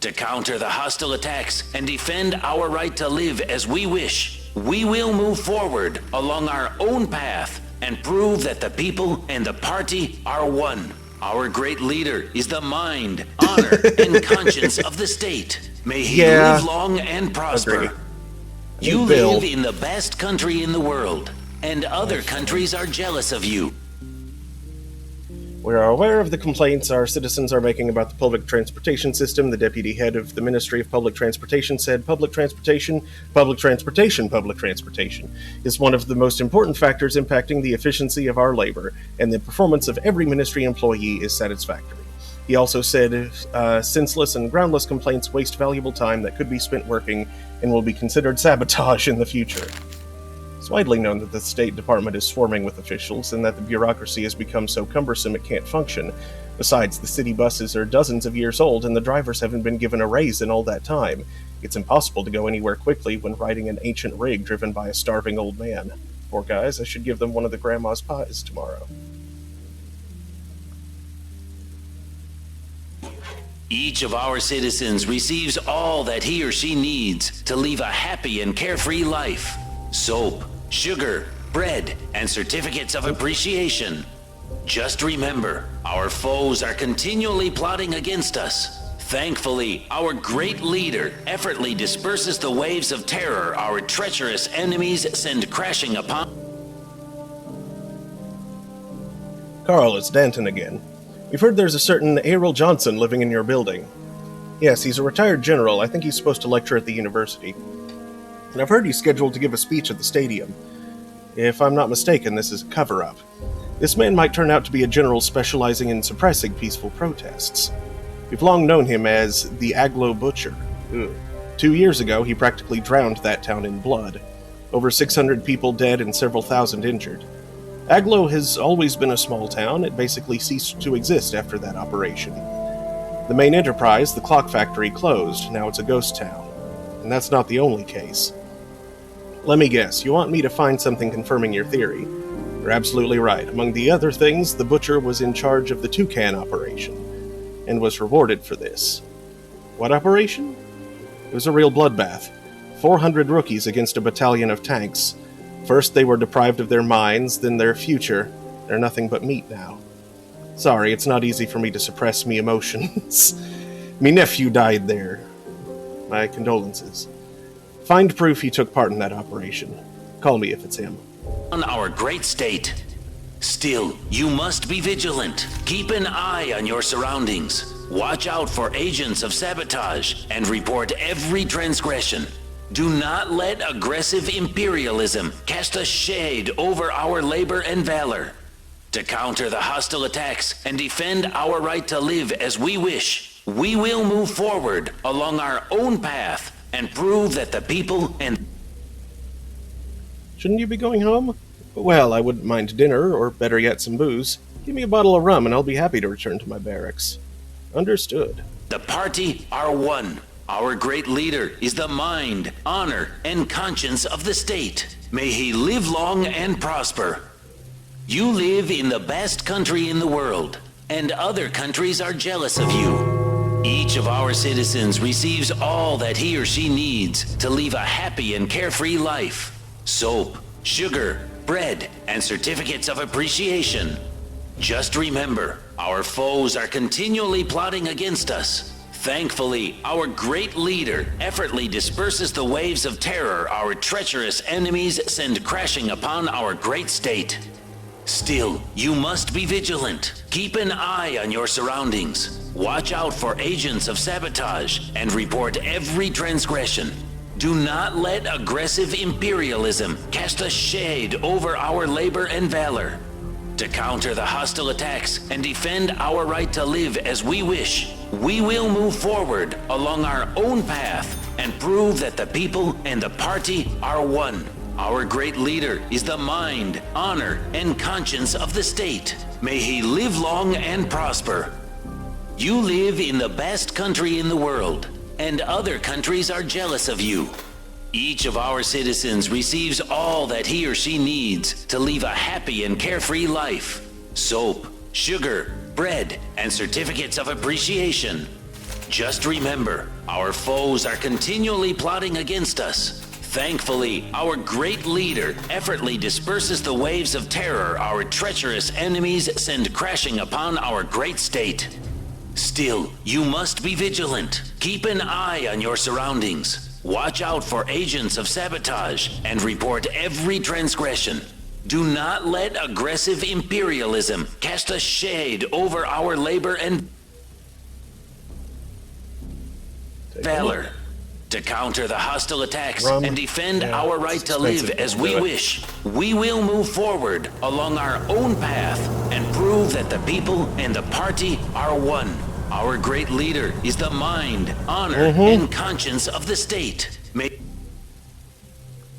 To counter the hostile attacks and defend our right to live as we wish, we will move forward along our own path and prove that the people and the party are one. Our great leader is the mind, honor, and conscience of the state. May he live long and prosper. You live in the best country in the world, and other countries are jealous of you. We are aware of the complaints our citizens are making about the public transportation system. The deputy head of the Ministry of Public Transportation said public transportation is one of the most important factors impacting the efficiency of our labor, and the performance of every ministry employee is satisfactory. He also said senseless and groundless complaints waste valuable time that could be spent working and will be considered sabotage in the future. It's widely known that the State Department is swarming with officials and that the bureaucracy has become so cumbersome it can't function. Besides, the city buses are dozens of years old and the drivers haven't been given a raise in all that time. It's impossible to go anywhere quickly when riding an ancient rig driven by a starving old man. Poor guys, I should give them one of the grandma's pies tomorrow. Each of our citizens receives all that he or she needs to live a happy and carefree life. Soap, sugar, bread, and certificates of appreciation. Just remember, our foes are continually plotting against us. Thankfully, our great leader effortlessly disperses the waves of terror our treacherous enemies send crashing upon. Carl, it's Danton again. We've heard there's a certain Errol Johnson living in your building. Yes, he's a retired general. I think he's supposed to lecture at the university. And I've heard he's scheduled to give a speech at the stadium. If I'm not mistaken, this is a cover-up. This man might turn out to be a general specializing in suppressing peaceful protests. We've long known him as the Aglo Butcher. 2 years ago, he practically drowned that town in blood. Over 600 people dead and several thousand injured. Aglo has always been a small town. It basically ceased to exist after that operation. The main enterprise, the clock factory, closed. Now it's a ghost town. And that's not the only case. Let me guess, you want me to find something confirming your theory? You're absolutely right. Among the other things, the Butcher was in charge of the Toucan operation, and was rewarded for this. What operation? It was a real bloodbath. 400 rookies against a battalion of tanks. First they were deprived of their minds, then their future. They're nothing but meat now. Sorry, it's not easy for me to suppress me emotions. Me nephew died there. My condolences. Find proof he took part in that operation. Call me if it's him. On our great state. Still, you must be vigilant. Keep an eye on your surroundings. Watch out for agents of sabotage and report every transgression. Do not let aggressive imperialism cast a shade over our labor and valor. To counter the hostile attacks and defend our right to live as we wish, we will move forward along our own path and prove that the people and... Shouldn't you be going home? Well, I wouldn't mind dinner, or better yet, some booze. Give me a bottle of rum and I'll be happy to return to my barracks. Understood. The party are one. Our great leader is the mind, honor, and conscience of the state. May he live long and prosper. You live in the best country in the world, and other countries are jealous of you. Each of our citizens receives all that he or she needs to live a happy and carefree life. Soap, sugar, bread, and certificates of appreciation. Just remember, our foes are continually plotting against us. Thankfully, our great leader effortlessly disperses the waves of terror our treacherous enemies send crashing upon our great state. Still, you must be vigilant. Keep an eye on your surroundings. Watch out for agents of sabotage and report every transgression. Do not let aggressive imperialism cast a shade over our labor and valor. To counter the hostile attacks and defend our right to live as we wish, we will move forward along our own path and prove that the people and the party are one. Our great leader is the mind, honor, and conscience of the state. May he live long and prosper. You live in the best country in the world, and other countries are jealous of you. Each of our citizens receives all that he or she needs to live a happy and carefree life. Soap, sugar, bread, and certificates of appreciation. Just remember, our foes are continually plotting against us. Thankfully, our great leader effortlessly disperses the waves of terror our treacherous enemies send crashing upon our great state. Still, you must be vigilant. Keep an eye on your surroundings. Watch out for agents of sabotage and report every transgression. Do not let aggressive imperialism cast a shade over our labor and valor. To counter the hostile attacks and defend our right to live as we wish, we will move forward along our own path and prove that the people and the party are one. Our great leader is the mind, honor, and conscience of the state.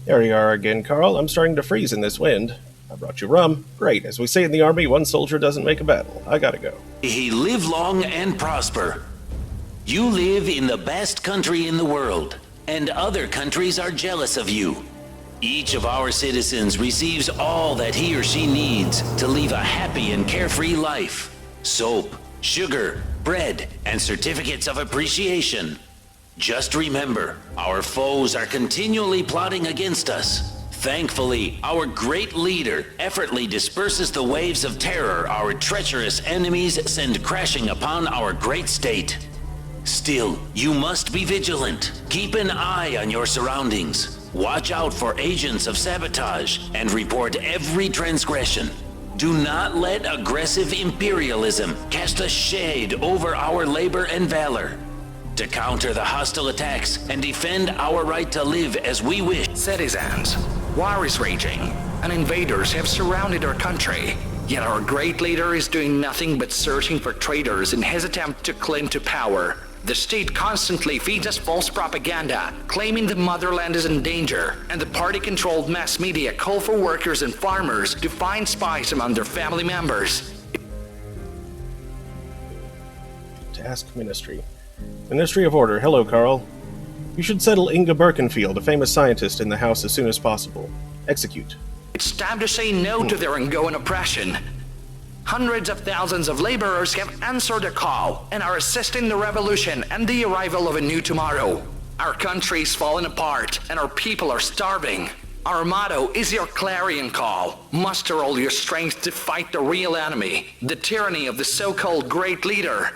There you are again, Carl. I'm starting to freeze in this wind. I brought you rum. Great. As we say in the Army, one soldier doesn't make a battle. I gotta go. He live long and prosper. You live in the best country in the world, and other countries are jealous of you. Each of our citizens receives all that he or she needs to live a happy and carefree life. Soap, sugar, bread, and certificates of appreciation. Just remember, our foes are continually plotting against us. Thankfully, our great leader effortlessly disperses the waves of terror our treacherous enemies send crashing upon our great state. Still, you must be vigilant. Keep an eye on your surroundings. Watch out for agents of sabotage and report every transgression. Do not let aggressive imperialism cast a shade over our labor and valor. To counter the hostile attacks and defend our right to live as we wish. Citizens, war is raging, and invaders have surrounded our country. Yet our great leader is doing nothing but searching for traitors in his attempt to cling to power. The state constantly feeds us false propaganda, claiming the motherland is in danger, and the party-controlled mass media call for workers and farmers to find spies among their family members. Task Ministry. Ministry of Order. Hello, Carl. You should settle Inga Birkenfield, a famous scientist, in the House as soon as possible. Execute. It's time to say no to their ongoing oppression. Hundreds of thousands of laborers have answered the call and are assisting the revolution and the arrival of a new tomorrow. Our country is falling apart and our people are starving. Our motto is your clarion call. Muster all your strength to fight the real enemy, the tyranny of the so-called great leader.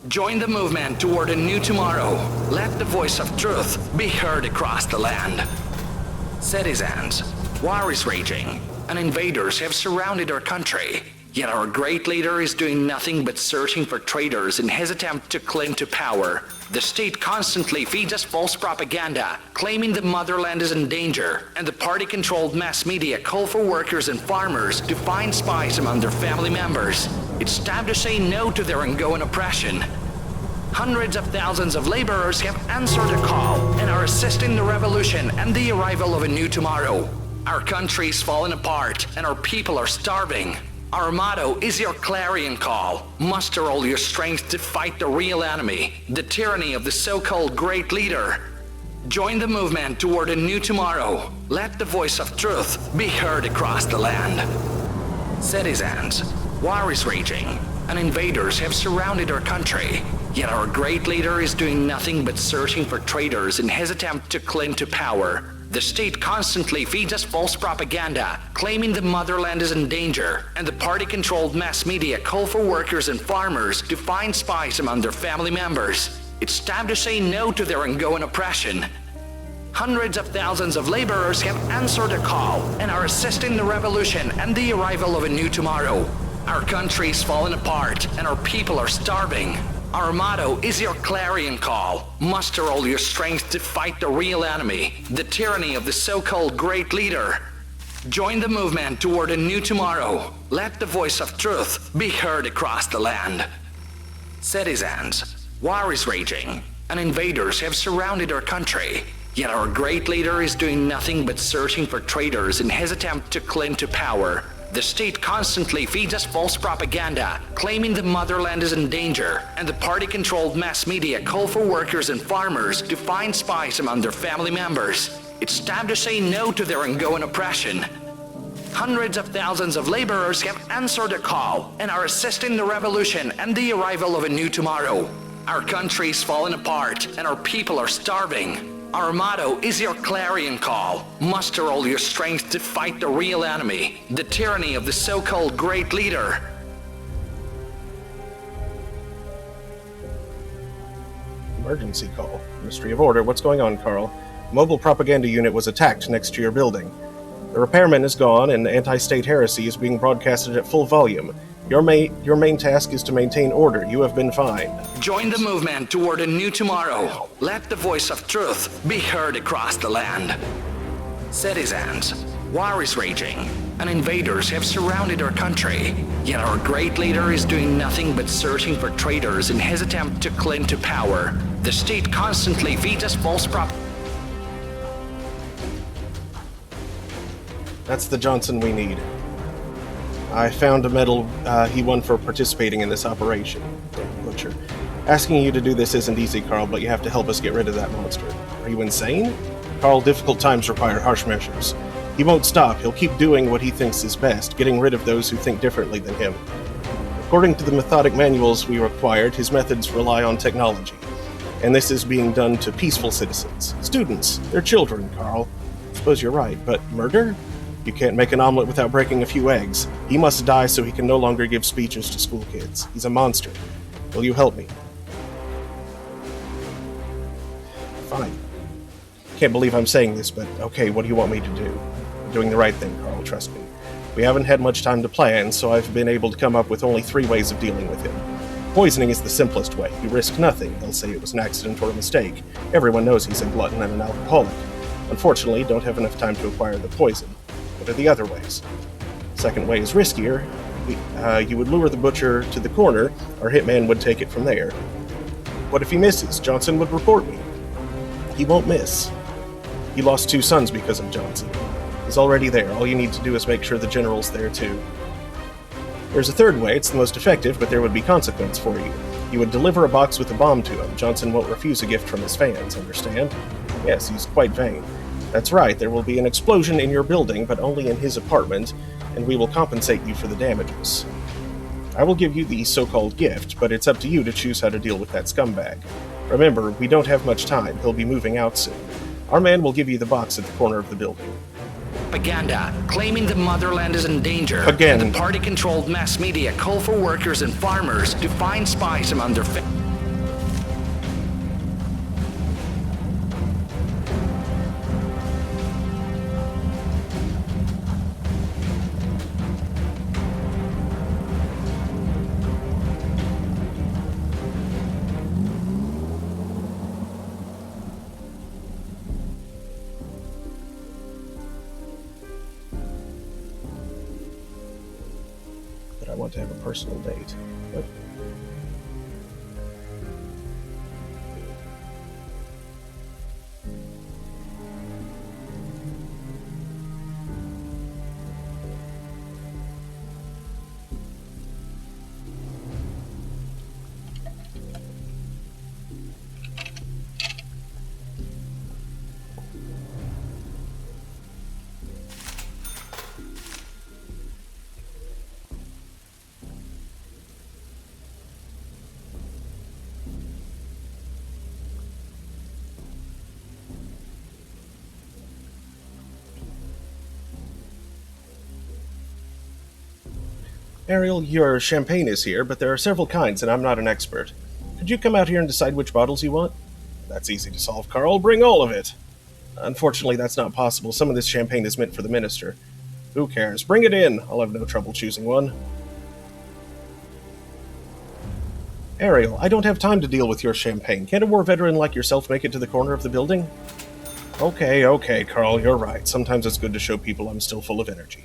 Join the movement toward a new tomorrow. Let the voice of truth be heard across the land. Citizens, war is raging, and invaders have surrounded our country. Yet our great leader is doing nothing but searching for traitors in his attempt to cling to power. The state constantly feeds us false propaganda, claiming the motherland is in danger, and the party-controlled mass media call for workers and farmers to find spies among their family members. It's time to say no to their ongoing oppression. Hundreds of thousands of laborers have answered the call and are assisting the revolution and the arrival of a new tomorrow. Our country is falling apart and our people are starving. Our motto is your clarion call. Muster all your strength to fight the real enemy, the tyranny of the so-called great leader. Join the movement toward a new tomorrow. Let the voice of truth be heard across the land. Citizens, war is raging, and invaders have surrounded our country. Yet our great leader is doing nothing but searching for traitors in his attempt to cling to power. The state constantly feeds us false propaganda, claiming the motherland is in danger, and the party-controlled mass media call for workers and farmers to find spies among their family members. It's time to say no to their ongoing oppression. Hundreds of thousands of laborers have answered the call and are assisting the revolution and the arrival of a new tomorrow. Our country is falling apart and our people are starving. Our motto is your clarion call. Muster all your strength to fight the real enemy, the tyranny of the so-called great leader. Join the movement toward a new tomorrow. Let the voice of truth be heard across the land. Citizens, war is raging, and invaders have surrounded our country. Yet our great leader is doing nothing but searching for traitors in his attempt to cling to power. The state constantly feeds us false propaganda, claiming the motherland is in danger, and the party-controlled mass media call for workers and farmers to find spies among their family members. It's time to say no to their ongoing oppression. Hundreds of thousands of laborers have answered the call and are assisting the revolution and the arrival of a new tomorrow. Our country is falling apart and our people are starving. Our motto is your clarion call. Muster all your strength to fight the real enemy, the tyranny of the so-called great leader. Emergency call. Ministry of Order. What's going on, Carl? Mobile propaganda unit was attacked next to your building. The repairman is gone and anti-state heresy is being broadcasted at full volume. Your main task is to maintain order. You have been fined. Join the movement toward a new tomorrow. Let the voice of truth be heard across the land. Citizens, war is raging, and invaders have surrounded our country. Yet our great leader is doing nothing but searching for traitors in his attempt to cling to power. The state constantly feeds us false propaganda. That's the Johnson we need. I found a medal he won for participating in this operation. Damn butcher. Asking you to do this isn't easy, Carl, but you have to help us get rid of that monster. Are you insane? Carl, difficult times require harsh measures. He won't stop. He'll keep doing what he thinks is best, getting rid of those who think differently than him. According to the methodic manuals we required, his methods rely on technology. And this is being done to peaceful citizens. Students. They're children, Carl. I suppose you're right, but murder? You can't make an omelet without breaking a few eggs. He must die so he can no longer give speeches to school kids. He's a monster. Will you help me? Fine. Can't believe I'm saying this, but okay, what do you want me to do? You're doing the right thing, Carl, trust me. We haven't had much time to plan, so I've been able to come up with only 3 ways of dealing with him. Poisoning is the simplest way. You risk nothing. They'll say it was an accident or a mistake. Everyone knows he's a glutton and an alcoholic. Unfortunately, don't have enough time to acquire the poison. What are the other ways? Second way is riskier. You would lure the butcher to the corner. Our hitman would take it from there. What if he misses? Johnson would report me. He won't miss. He lost 2 sons because of Johnson. He's already there. All you need to do is make sure the general's there too. There's a third way. It's the most effective, but there would be consequence for you. You would deliver a box with a bomb to him. Johnson won't refuse a gift from his fans, understand? Yes, he's quite vain. That's right, there will be an explosion in your building, but only in his apartment, and we will compensate you for the damages. I will give you the so-called gift, but it's up to you to choose how to deal with that scumbag. Remember, we don't have much time. He'll be moving out soon. Our man will give you the box at the corner of the building. Propaganda, claiming the motherland is in danger. Again. And the party-controlled mass media call for workers and farmers to find spies among their But I want to have a personal date. What? Ariel, your champagne is here, but there are several kinds, and I'm not an expert. Could you come out here and decide which bottles you want? That's easy to solve, Carl. Bring all of it. Unfortunately, that's not possible. Some of this champagne is meant for the minister. Who cares? Bring it in. I'll have no trouble choosing one. Ariel, I don't have time to deal with your champagne. Can't a war veteran like yourself make it to the corner of the building? Okay, Carl, you're right. Sometimes it's good to show people I'm still full of energy.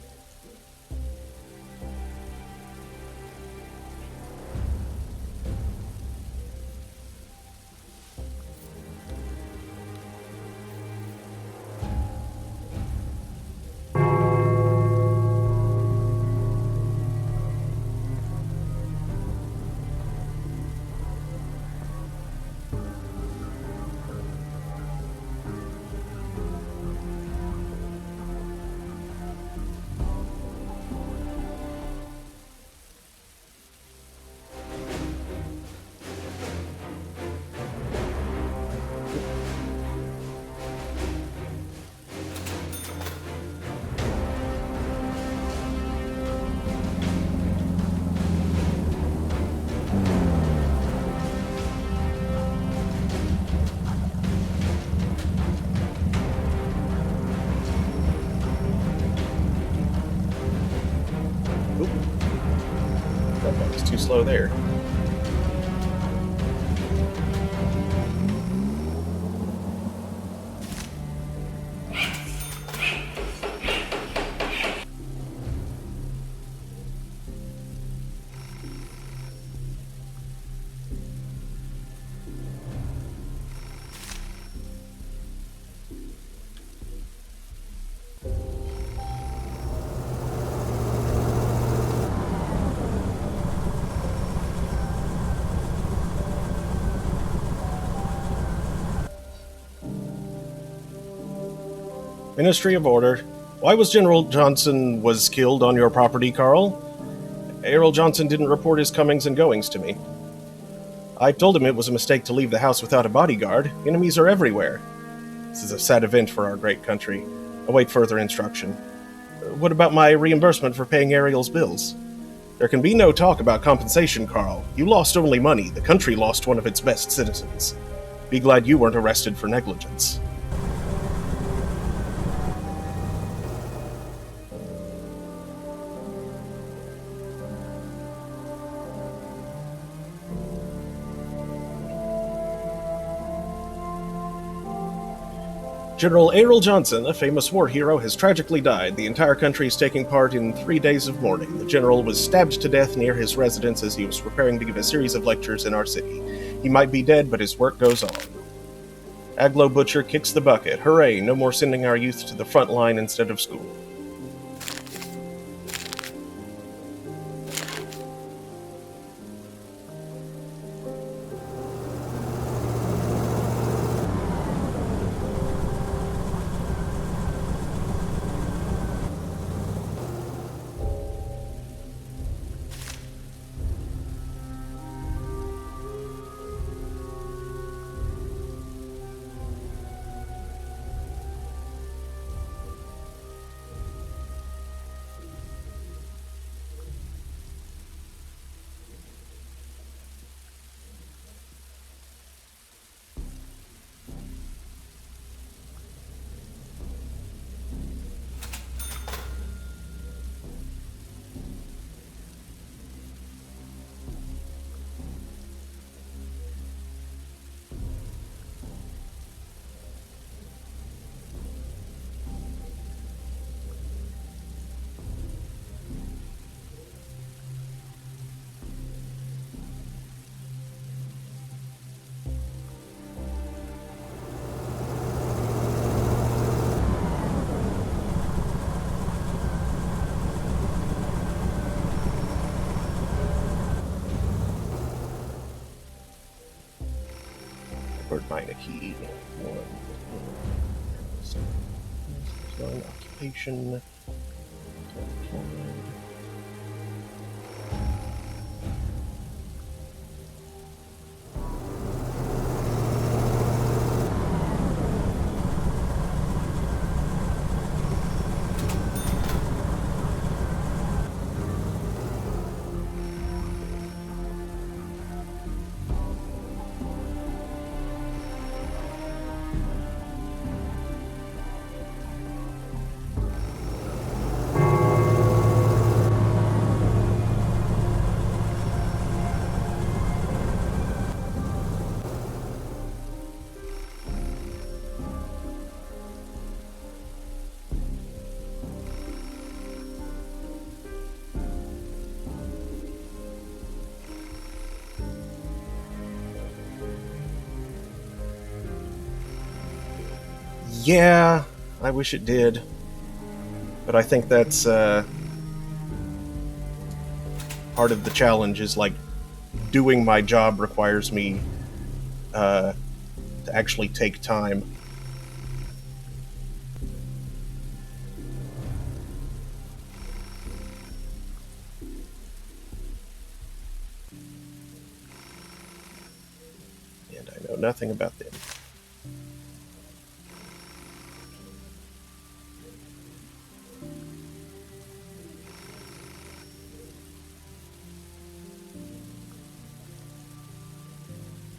That was too slow there. Ministry of Order. Why was General Johnson was killed on your property, Carl? Errol Johnson didn't report his comings and goings to me. I told him it was a mistake to leave the house without a bodyguard. Enemies are everywhere. This is a sad event for our great country. Await further instruction. What about my reimbursement for paying Ariel's bills? There can be no talk about compensation, Carl. You lost only money. The country lost one of its best citizens. Be glad you weren't arrested for negligence. General Errol Johnson, a famous war hero, has tragically died. The entire country is taking part in 3 days of mourning. The general was stabbed to death near his residence as he was preparing to give a series of lectures in our city. He might be dead, but his work goes on. Aglo Butcher kicks the bucket. Hooray, no more sending our youth to the front line instead of school. Meineke. One occupation. Yeah, I wish it did. But I think that's part of the challenge is like doing my job requires me to actually take time. And I know nothing about them.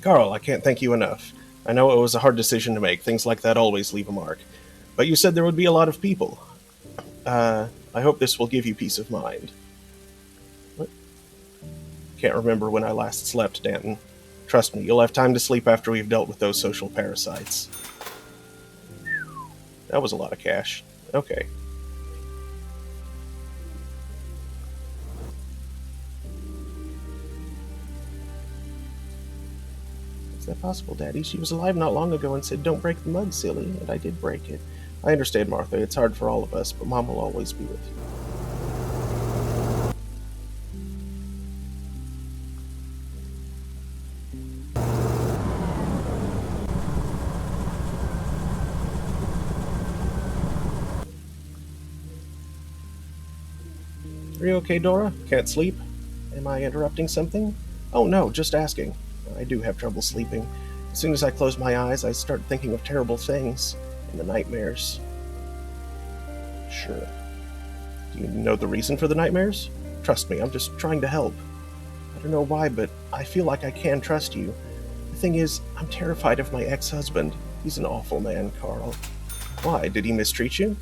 Carl, I can't thank you enough. I know it was a hard decision to make. Things like that always leave a mark. But you said there would be a lot of people. I hope this will give you peace of mind. What? Can't remember when I last slept, Danton. Trust me, you'll have time to sleep after we've dealt with those social parasites. That was a lot of cash. Okay. Is that possible, Daddy? She was alive not long ago and said, "Don't break the mug, silly," and I did break it. I understand, Martha. It's hard for all of us, but Mom will always be with you. Are you okay, Dora? Can't sleep? Am I interrupting something? Oh no, just asking. I do have trouble sleeping. As soon as I close my eyes, I start thinking of terrible things and the nightmares. Sure. Do you know the reason for the nightmares? Trust me, I'm just trying to help. I don't know why, but I feel like I can trust you. The thing is, I'm terrified of my ex-husband. He's an awful man, Carl. Why, did he mistreat you?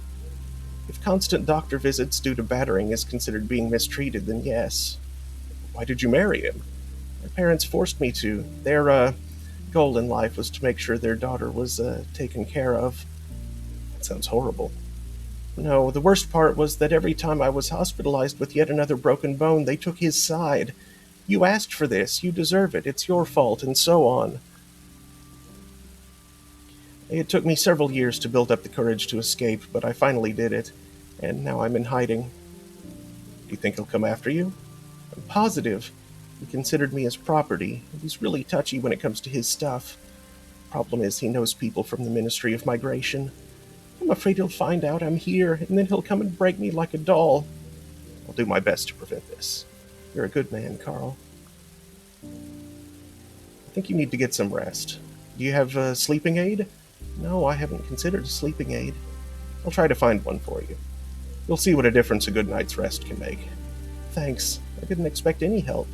If constant doctor visits due to battering is considered being mistreated, then yes. Why did you marry him? My parents forced me to. Their goal in life was to make sure their daughter was taken care of. That sounds horrible. No, the worst part was that every time I was hospitalized with yet another broken bone, they took his side. You asked for this, you deserve it, it's your fault, and so on. It took me several years to build up the courage to escape, but I finally did it, and now I'm in hiding. Do you think he'll come after you? I'm positive. He considered me as property. He's really touchy when it comes to his stuff. Problem is, he knows people from the Ministry of Migration. I'm afraid he'll find out I'm here, and then he'll come and break me like a doll. I'll do my best to prevent this. You're a good man, Carl. I think you need to get some rest. Do you have a sleeping aid? No, I haven't considered a sleeping aid. I'll try to find one for you. You'll see what a difference a good night's rest can make. Thanks. I didn't expect any help.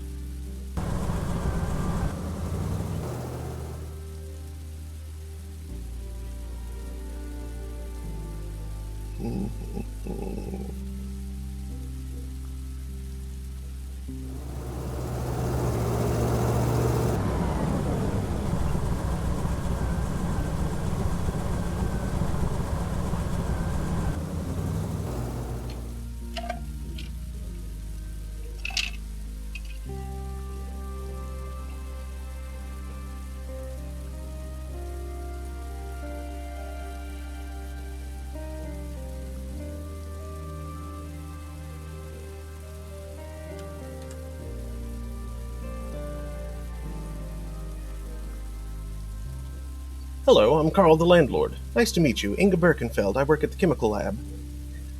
Hello, I'm Carl the landlord. Nice to meet you. Inga Birkenfeld. I work at the chemical lab.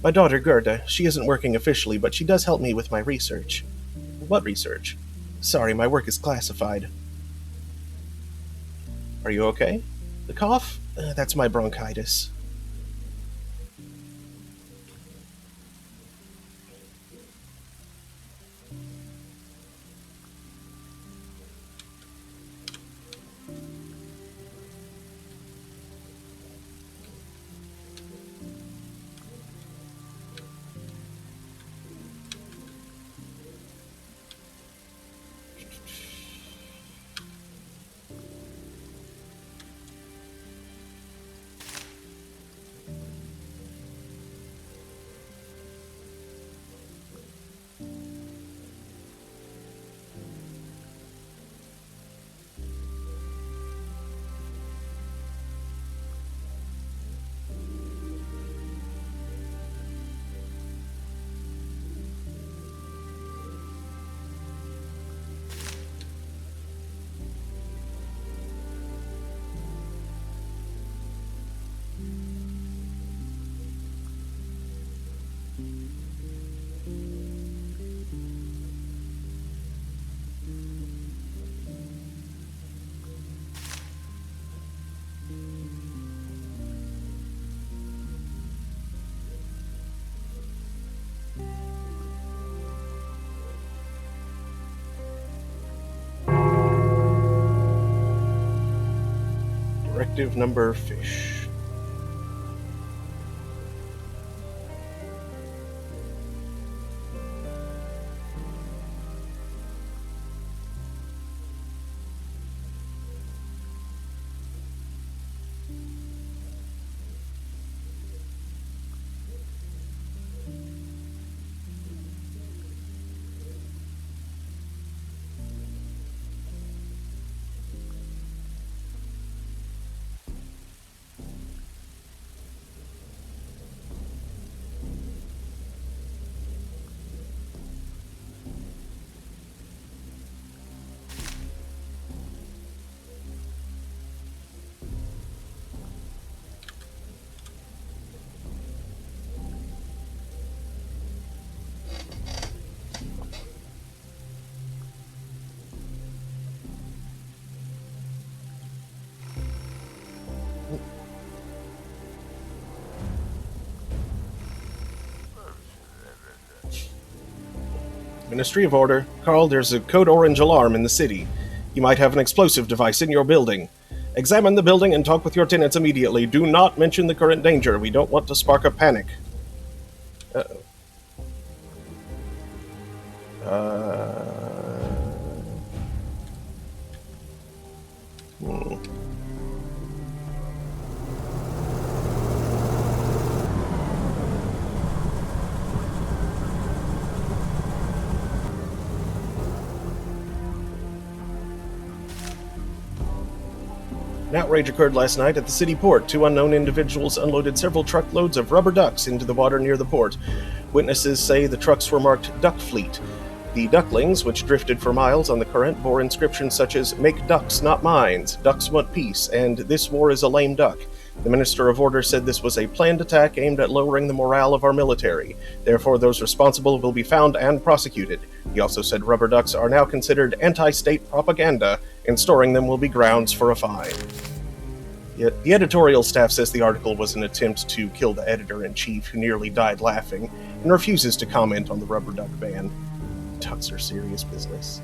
My daughter, Gerda, she isn't working officially, but she does help me with my research. What research? Sorry, my work is classified. Are you okay? The cough? That's my bronchitis. Directive number fish. Ministry of Order. Carl, there's a code orange alarm in the city. You might have an explosive device in your building. Examine the building and talk with your tenants immediately. Do not mention the current danger. We don't want to spark a panic. Uh-oh. An outrage occurred last night at the city port. Two unknown individuals unloaded several truckloads of rubber ducks into the water near the port. Witnesses say the trucks were marked Duck Fleet. The ducklings, which drifted for miles on the current, bore inscriptions such as "Make ducks, not mines," "Ducks want peace," and "This war is a lame duck." The Minister of Order said this was a planned attack aimed at lowering the morale of our military. Therefore, those responsible will be found and prosecuted. He also said rubber ducks are now considered anti-state propaganda, and storing them will be grounds for a fine. Yet the editorial staff says the article was an attempt to kill the editor-in-chief, who nearly died laughing, and refuses to comment on the rubber duck ban. Ducks are serious business.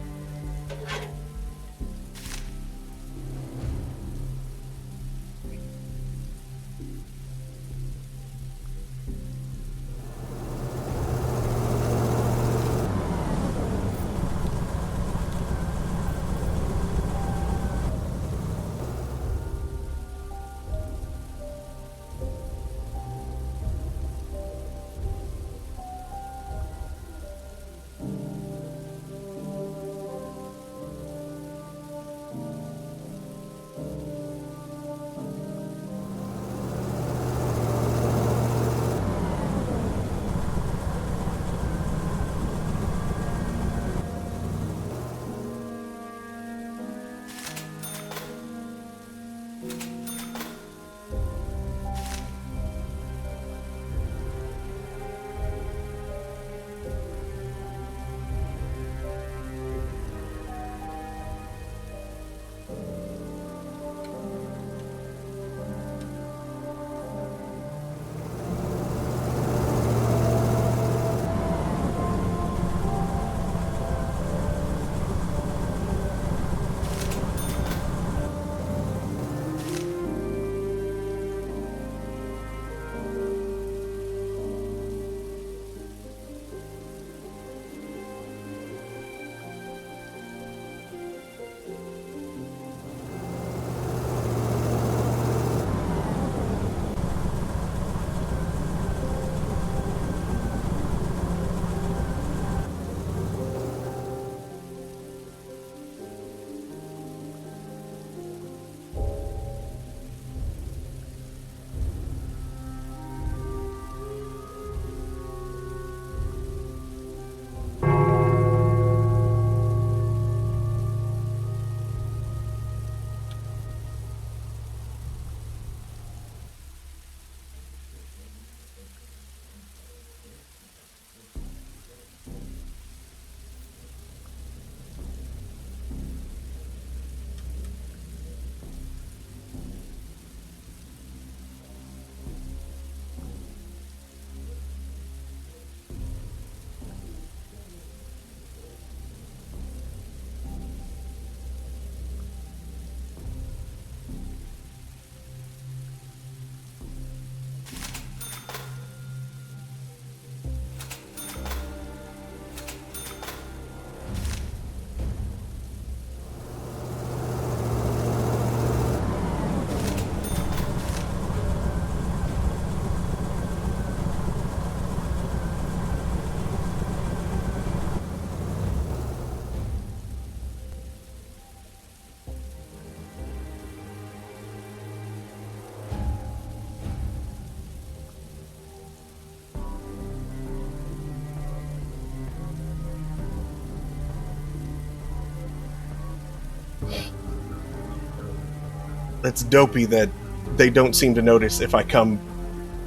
That's dopey that they don't seem to notice if I come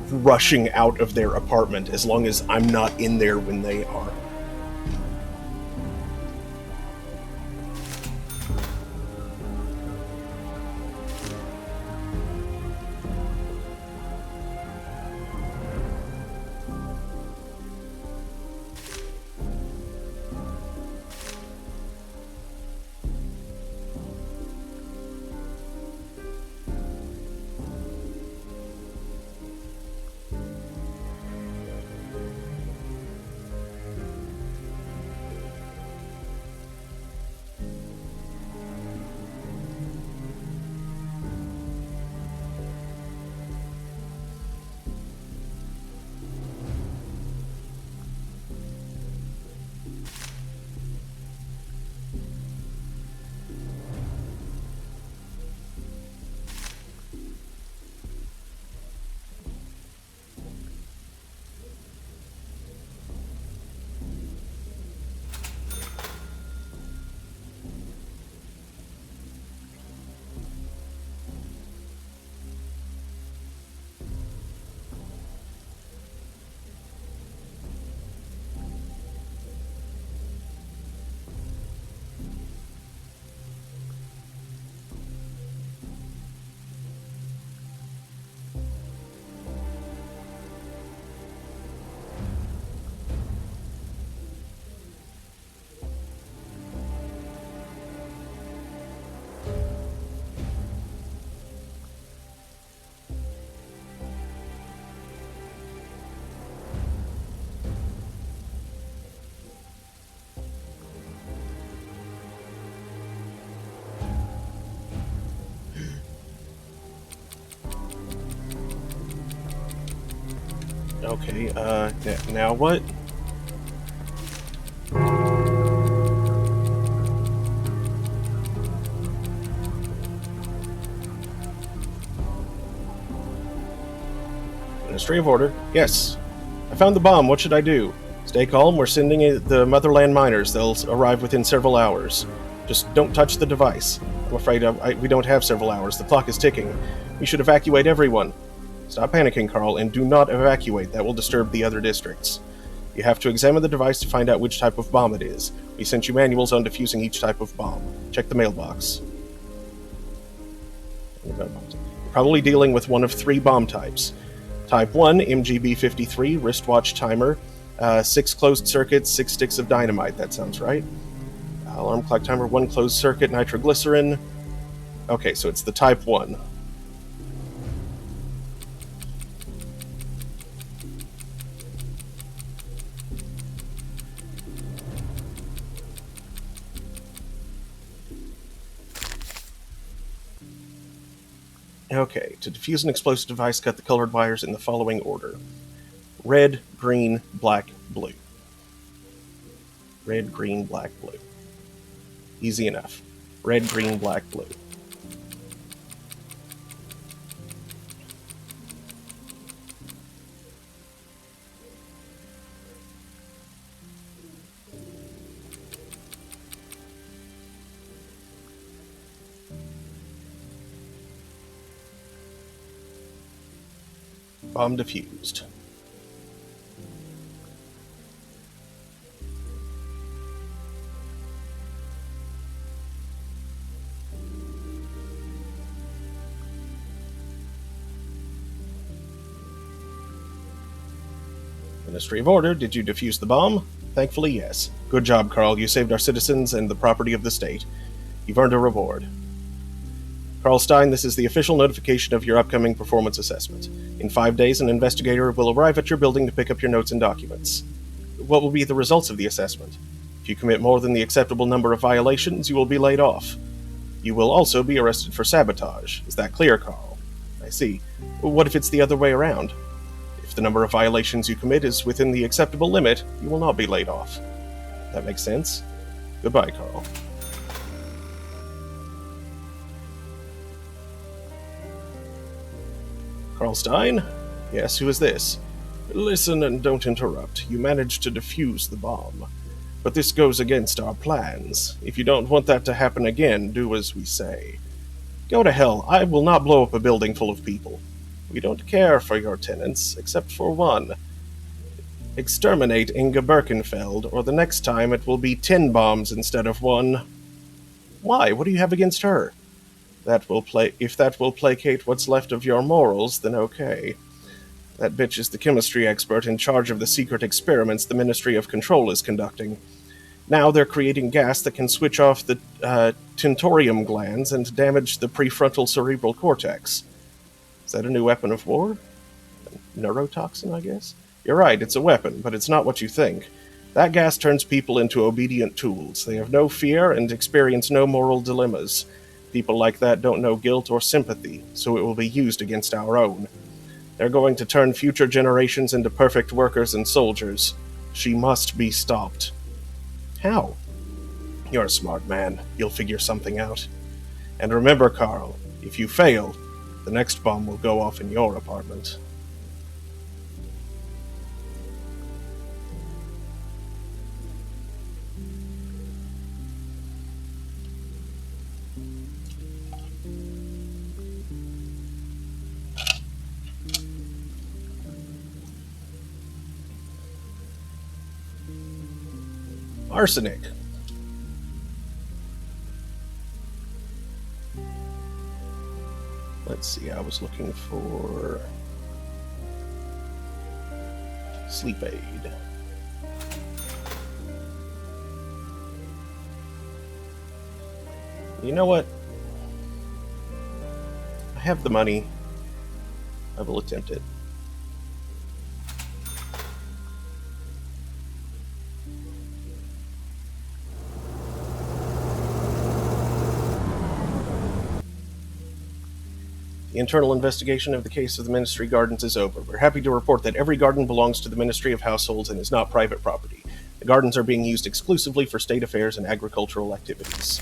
rushing out of their apartment, as long as I'm not in there when they are. Okay, now what? Ministry of Order. Yes. I found the bomb. What should I do? Stay calm. We're sending the Motherland miners. They'll arrive within several hours. Just don't touch the device. I'm afraid we don't have several hours. The clock is ticking. We should evacuate everyone. Stop panicking, Carl, and do not evacuate. That will disturb the other districts. You have to examine the device to find out which type of bomb it is. We sent you manuals on defusing each type of bomb. Check the mailbox. You're probably dealing with one of 3 bomb types. Type 1, MGB-53, wristwatch timer, 6 closed circuits, 6 sticks of dynamite. That sounds right. Alarm clock timer, 1 closed circuit, nitroglycerin. Okay, so it's the Type 1. Okay, to defuse an explosive device, cut the colored wires in the following order. Red, green, black, blue. Red, green, black, blue. Easy enough. Red, green, black, blue. Bomb defused. Ministry of Order, did you defuse the bomb? Thankfully, yes. Good job, Carl. You saved our citizens and the property of the state. You've earned a reward. Carl Stein, this is the official notification of your upcoming performance assessment. In 5 days, an investigator will arrive at your building to pick up your notes and documents. What will be the results of the assessment? If you commit more than the acceptable number of violations, you will be laid off. You will also be arrested for sabotage. Is that clear, Carl? I see. What if it's the other way around? If the number of violations you commit is within the acceptable limit, you will not be laid off. That makes sense. Goodbye, Carl. Carl Stein? Yes, who is this? Listen and don't interrupt. You managed to defuse the bomb. But this goes against our plans. If you don't want that to happen again, do as we say. Go to hell. I will not blow up a building full of people. We don't care for your tenants, except for one. Exterminate Inga Birkenfeld, or the next time it will be 10 bombs instead of 1. Why? What do you have against her? If that will placate what's left of your morals, then okay. That bitch is the chemistry expert in charge of the secret experiments the Ministry of Control is conducting. Now they're creating gas that can switch off the tentorium glands and damage the prefrontal cerebral cortex. Is that a new weapon of war? A neurotoxin, I guess? You're right, it's a weapon, but it's not what you think. That gas turns people into obedient tools. They have no fear and experience no moral dilemmas. People like that don't know guilt or sympathy, so it will be used against our own. They're going to turn future generations into perfect workers and soldiers. She must be stopped. How? You're a smart man. You'll figure something out. And remember, Carl, if you fail, the next bomb will go off in your apartment. Arsenic. Let's see, I was looking for sleep aid. You know what? I have the money. I will attempt it. The internal investigation of the case of the Ministry Gardens is over. We're happy to report that every garden belongs to the Ministry of Households and is not private property. The gardens are being used exclusively for state affairs and agricultural activities.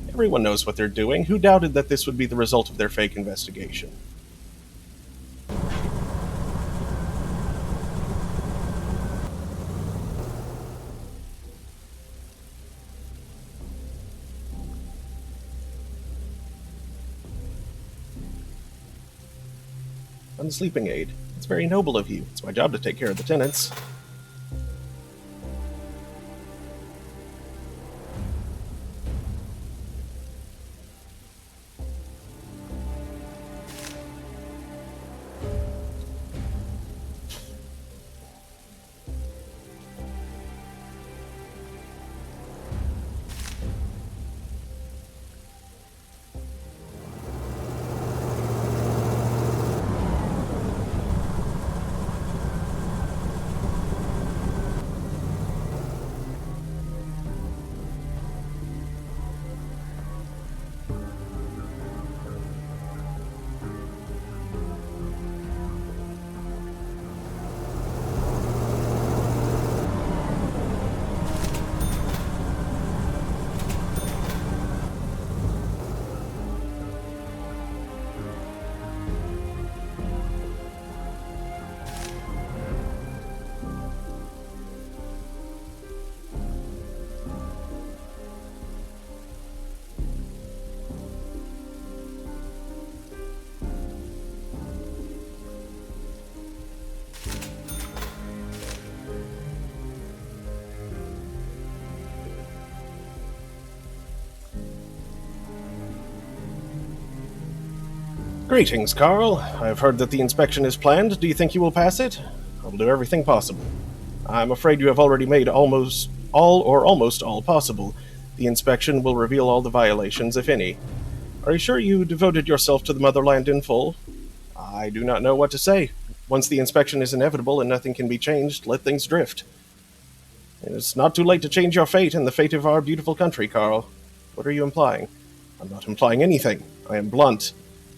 Everyone knows what they're doing. Who doubted that this would be the result of their fake investigation? I'm the sleeping aid. It's very noble of you. It's my job to take care of the tenants. Greetings, Carl. I've heard that the inspection is planned. Do you think you will pass it? I'll do everything possible. I'm afraid you have already made almost all possible. The inspection will reveal all the violations, if any. Are you sure you devoted yourself to the motherland in full? I do not know what to say. Once the inspection is inevitable and nothing can be changed, let things drift. It's not too late to change your fate and the fate of our beautiful country, Carl. What are you implying? I'm not implying anything. I am blunt.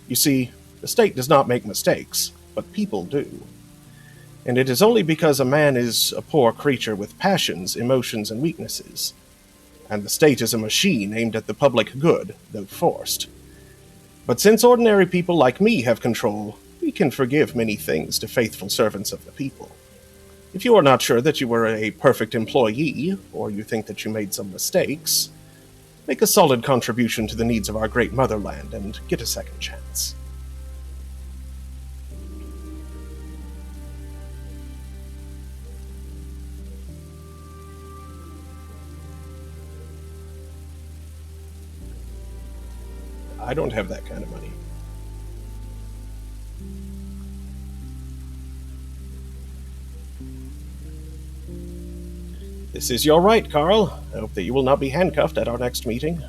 You see, the state does not make mistakes, but people do. And it is only because a man is a poor creature with passions, emotions, and weaknesses. And the state is a machine aimed at the public good, though forced. But since ordinary people like me have control, we can forgive many things to faithful servants of the people. If you are not sure that you were a perfect employee, or you think that you made some mistakes, make a solid contribution to the needs of our great motherland and get a second chance. I don't have that kind of money. This is your right, Carl. I hope that you will not be handcuffed at our next meeting.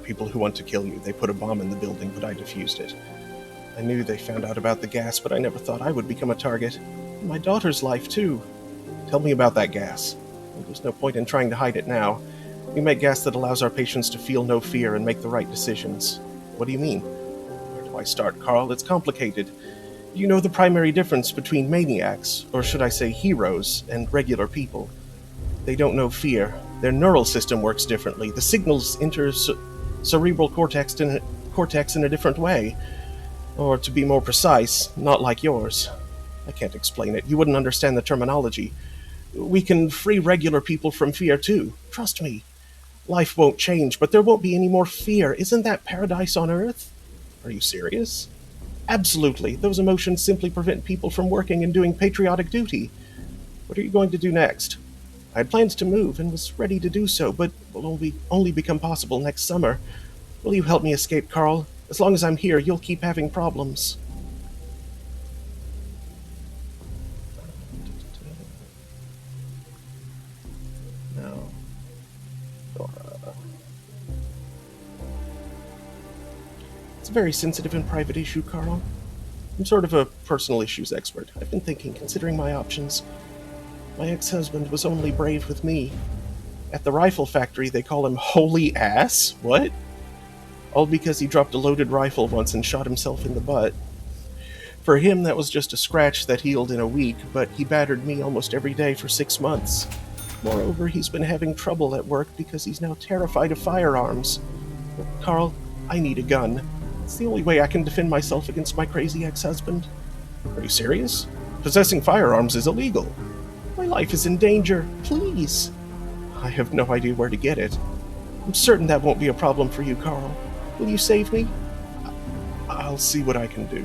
people who want to kill you. They put a bomb in the building, but I defused it. I knew they found out about the gas, but I never thought I would become a target. My daughter's life, too. Tell me about that gas. There's no point in trying to hide it now. We make gas that allows our patients to feel no fear and make the right decisions. What do you mean? Where do I start, Carl? It's complicated. You know the primary difference between maniacs, or should I say heroes, and regular people. They don't know fear. Their neural system works differently. The signals enter cerebral cortex in a different way. Or to be more precise, not like yours. I can't explain it. You wouldn't understand the terminology. We can free regular people from fear, too. Trust me. Life won't change, but there won't be any more fear. Isn't that paradise on Earth? Are you serious? Absolutely. Those emotions simply prevent people from working and doing patriotic duty. What are you going to do next? I had plans to move and was ready to do so, but will only become possible next summer. Will you help me escape, Carl? As long as I'm here, you'll keep having problems. No. Dora. It's a very sensitive and private issue, Carl. I'm sort of a personal issues expert. I've been thinking, considering my options. My ex-husband was only brave with me. At the rifle factory, they call him Holy Ass? What? All because he dropped a loaded rifle once and shot himself in the butt. For him, that was just a scratch that healed in a week, but he battered me almost every day for 6 months. Moreover, he's been having trouble at work because he's now terrified of firearms. But, Carl, I need a gun. It's the only way I can defend myself against my crazy ex-husband. Are you serious? Possessing firearms is illegal. My life is in danger. Please. I have no idea where to get it. I'm certain that won't be a problem for you, Carl. Will you save me? I'll see what I can do.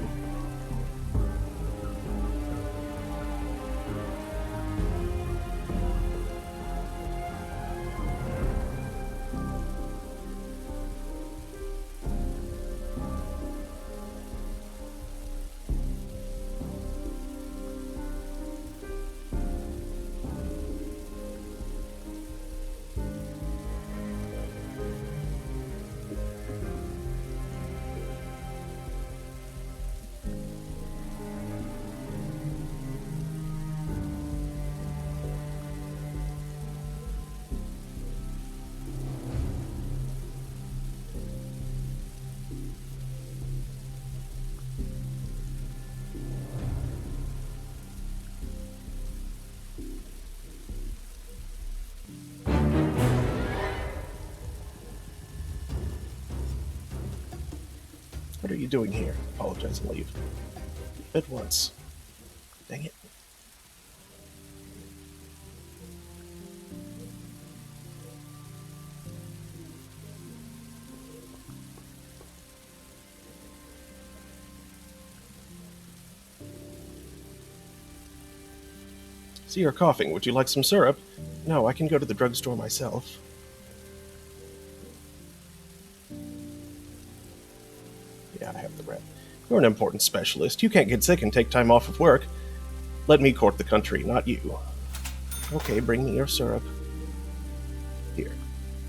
What are you doing here? Apologize and leave. At once. Dang it. See, you're coughing. Would you like some syrup? No, I can go to the drugstore myself. Yeah, I have the rep. You're an important specialist. You can't get sick and take time off of work. Let me court the country, not you. Okay, bring me your syrup. Here.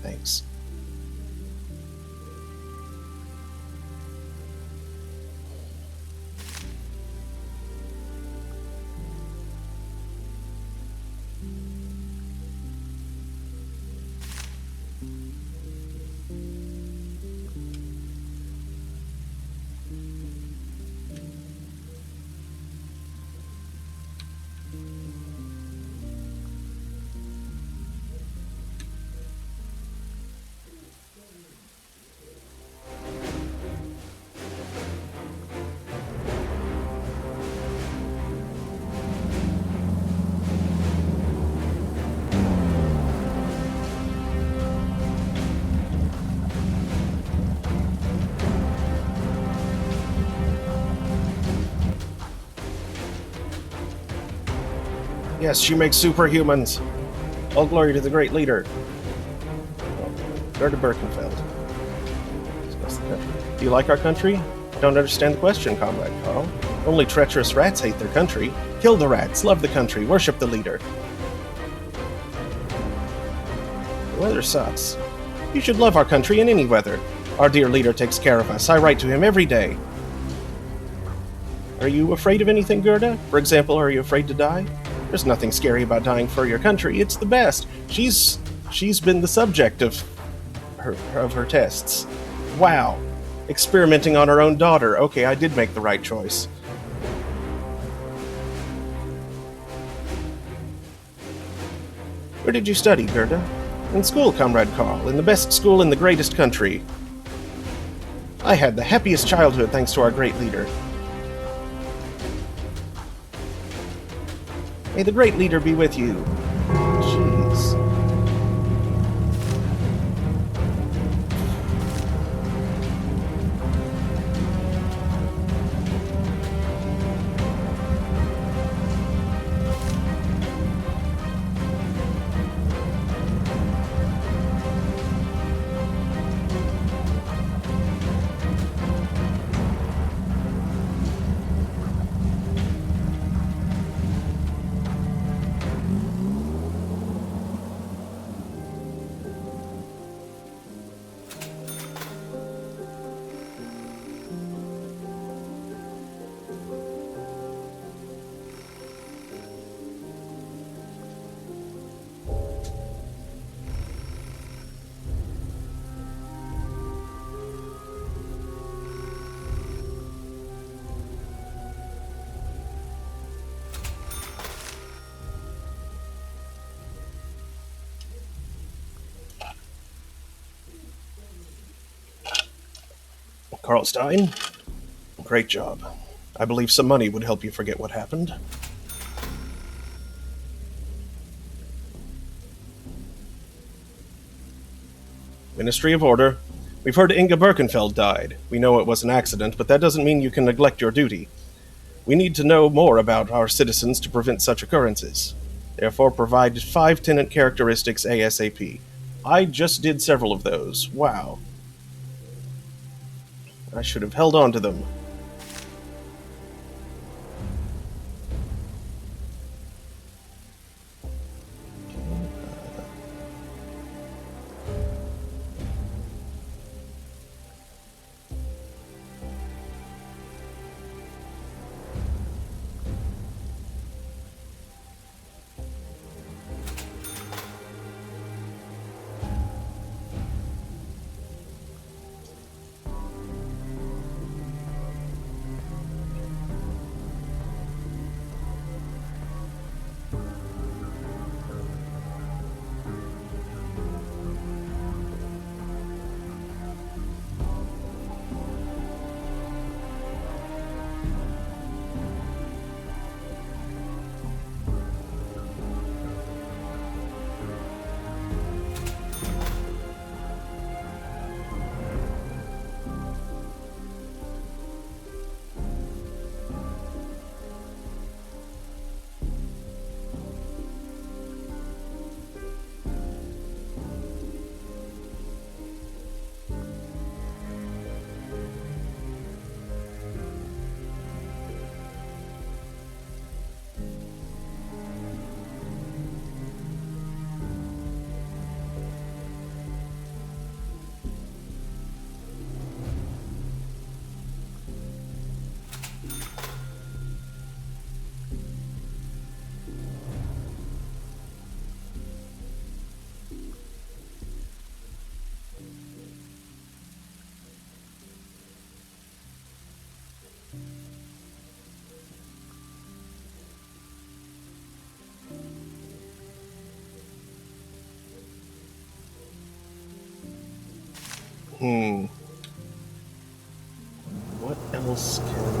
Thanks. Yes, she makes superhumans. All glory to the great leader. Gerda Birkenfeld. Discuss the country. Do you like our country? I don't understand the question, Comrade Carl. Only treacherous rats hate their country. Kill the rats, love the country, worship the leader. The weather sucks. You should love our country in any weather. Our dear leader takes care of us. I write to him every day. Are you afraid of anything, Gerda? For example, are you afraid to die? There's nothing scary about dying for your country. It's the best. She's been the subject of her tests. Wow. Experimenting on her own daughter. Okay, I did make the right choice. Where did you study, Gerda? In school, Comrade Carl. In the best school in the greatest country. I had the happiest childhood thanks to our great leader. May the great leader be with you. Jeez. Carl Stein, great job. I believe some money would help you forget what happened. Ministry of Order. We've heard Inga Birkenfeld died. We know it was an accident, but that doesn't mean you can neglect your duty. We need to know more about our citizens to prevent such occurrences. Therefore, provide 5 tenant characteristics ASAP. I just did several of those. Wow. I should have held on to them. What else can...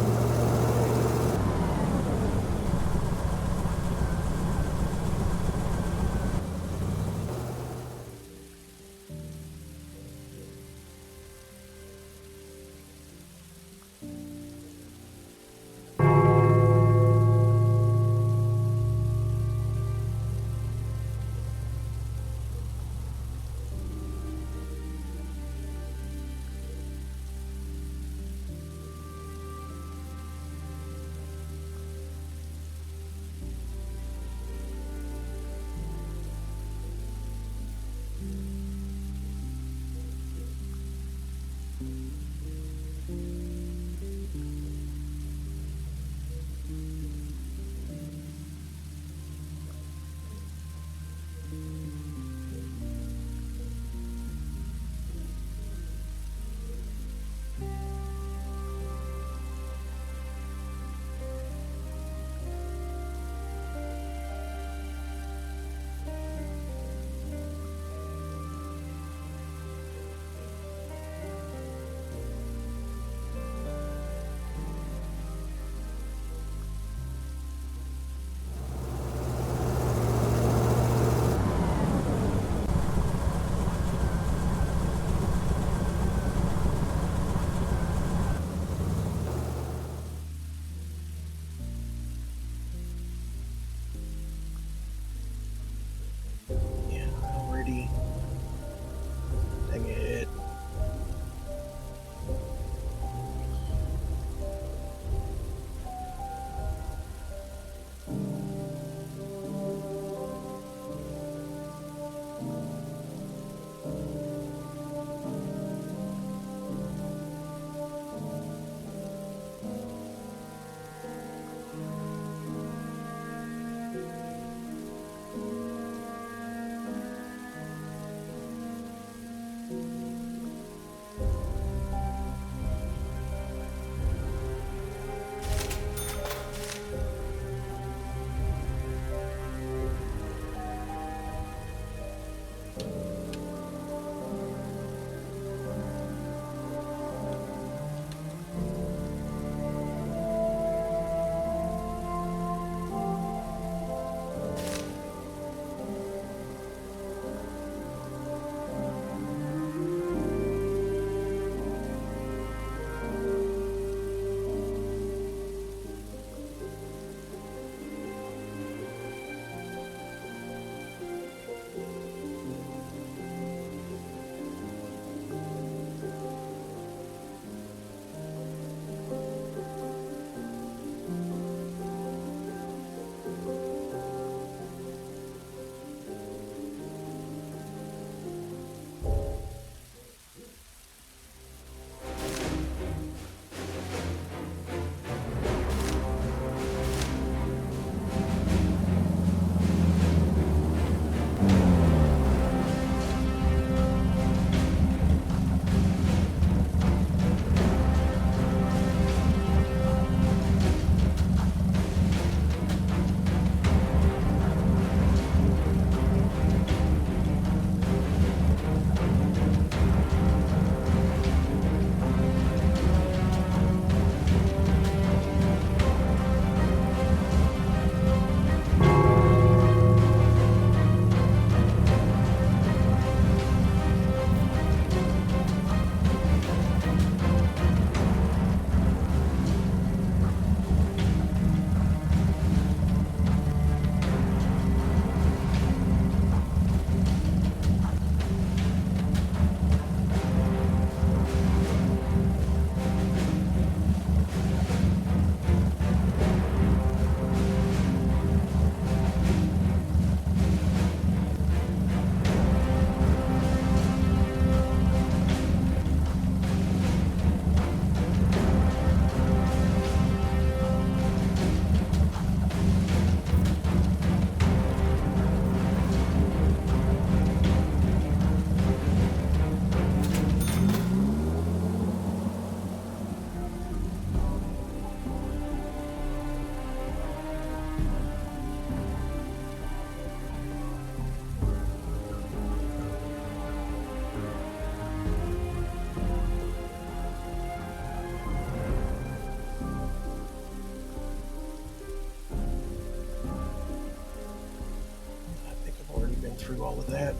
through all of that.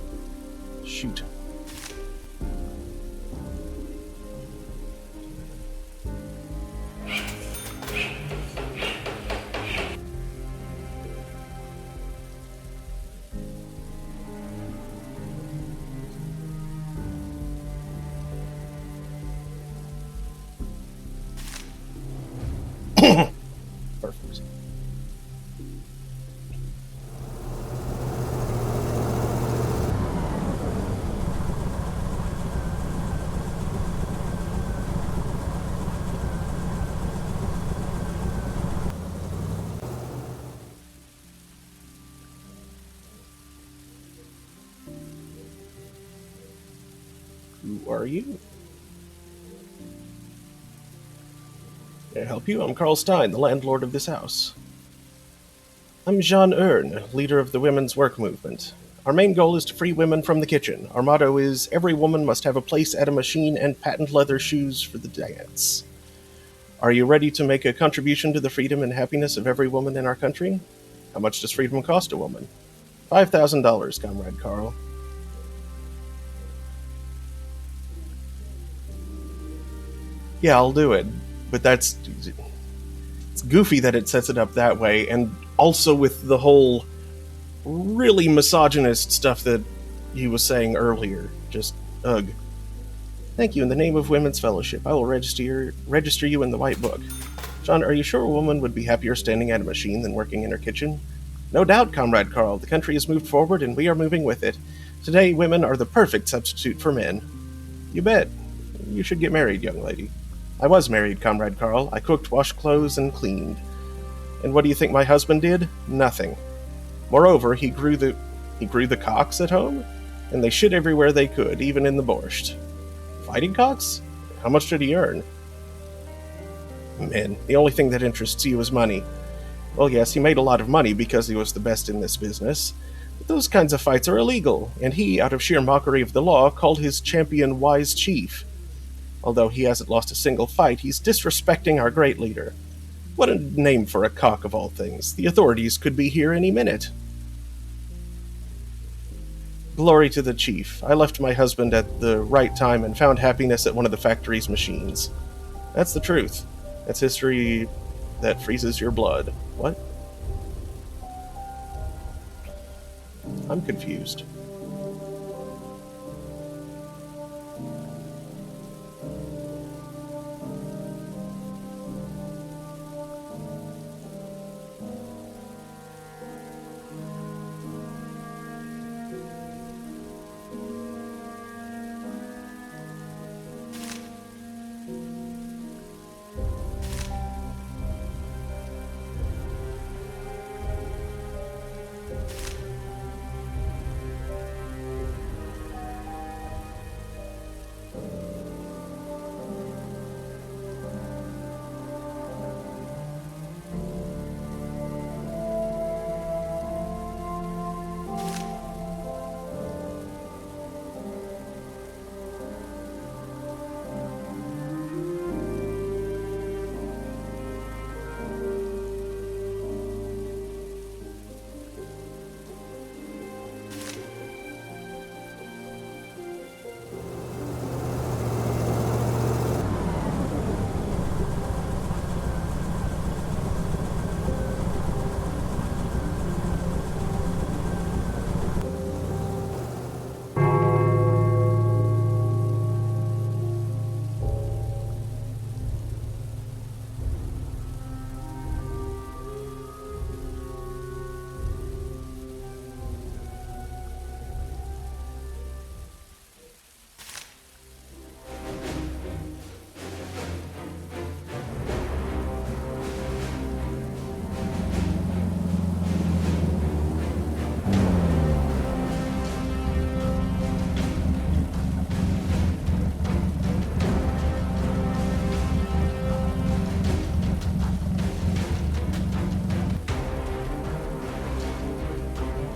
Shoot. Perfect. Who are you? May I help you? I'm Carl Stein, the landlord of this house. I'm Jean Ern, leader of the women's work movement. Our main goal is to free women from the kitchen. Our motto is, every woman must have a place at a machine and patent leather shoes for the dance. Are you ready to make a contribution to the freedom and happiness of every woman in our country? How much does freedom cost a woman? $5,000, Comrade Carl. Yeah, I'll do it. But it's goofy that it sets it up that way, and also with the whole really misogynist stuff that he was saying earlier. Just, ugh. Thank you. In the name of Women's Fellowship, I will register you in the White Book. John, are you sure a woman would be happier standing at a machine than working in her kitchen? No doubt, Comrade Carl. The country has moved forward, and we are moving with it. Today, women are the perfect substitute for men. You bet. You should get married, young lady. I was married, Comrade Carl. I cooked, washed clothes, and cleaned. And what do you think my husband did? Nothing. Moreover, he grew the cocks at home, and they shit everywhere they could, even in the borscht. Fighting cocks? How much did he earn? Man, the only thing that interests you is money. Well, yes, he made a lot of money because he was the best in this business, but those kinds of fights are illegal, and he, out of sheer mockery of the law, called his champion Wise Chief. Although he hasn't lost a single fight, he's disrespecting our great leader. What a name for a cock of all things. The authorities could be here any minute. Glory to the chief. I left my husband at the right time and found happiness at one of the factory's machines. That's the truth. That's history that freezes your blood. What? I'm confused.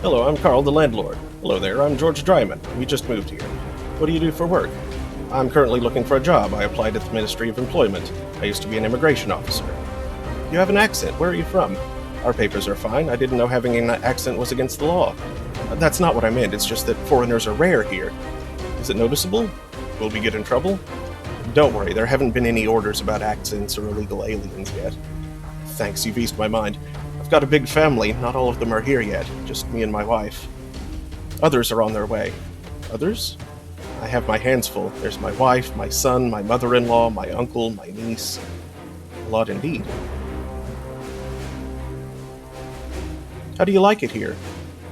Hello, I'm Carl, the landlord. Hello there, I'm George Dryman. We just moved here. What do you do for work? I'm currently looking for a job. I applied at the Ministry of Employment. I used to be an immigration officer. You have an accent. Where are you from? Our papers are fine. I didn't know having an accent was against the law. That's not what I meant. It's just that foreigners are rare here. Is it noticeable? Will we get in trouble? Don't worry, there haven't been any orders about accents or illegal aliens yet. Thanks, you've eased my mind. I've got a big family. Not all of them are here yet. Just me and my wife. Others are on their way. Others? I have my hands full. There's my wife, my son, my mother-in-law, my uncle, my niece. A lot indeed. How do you like it here?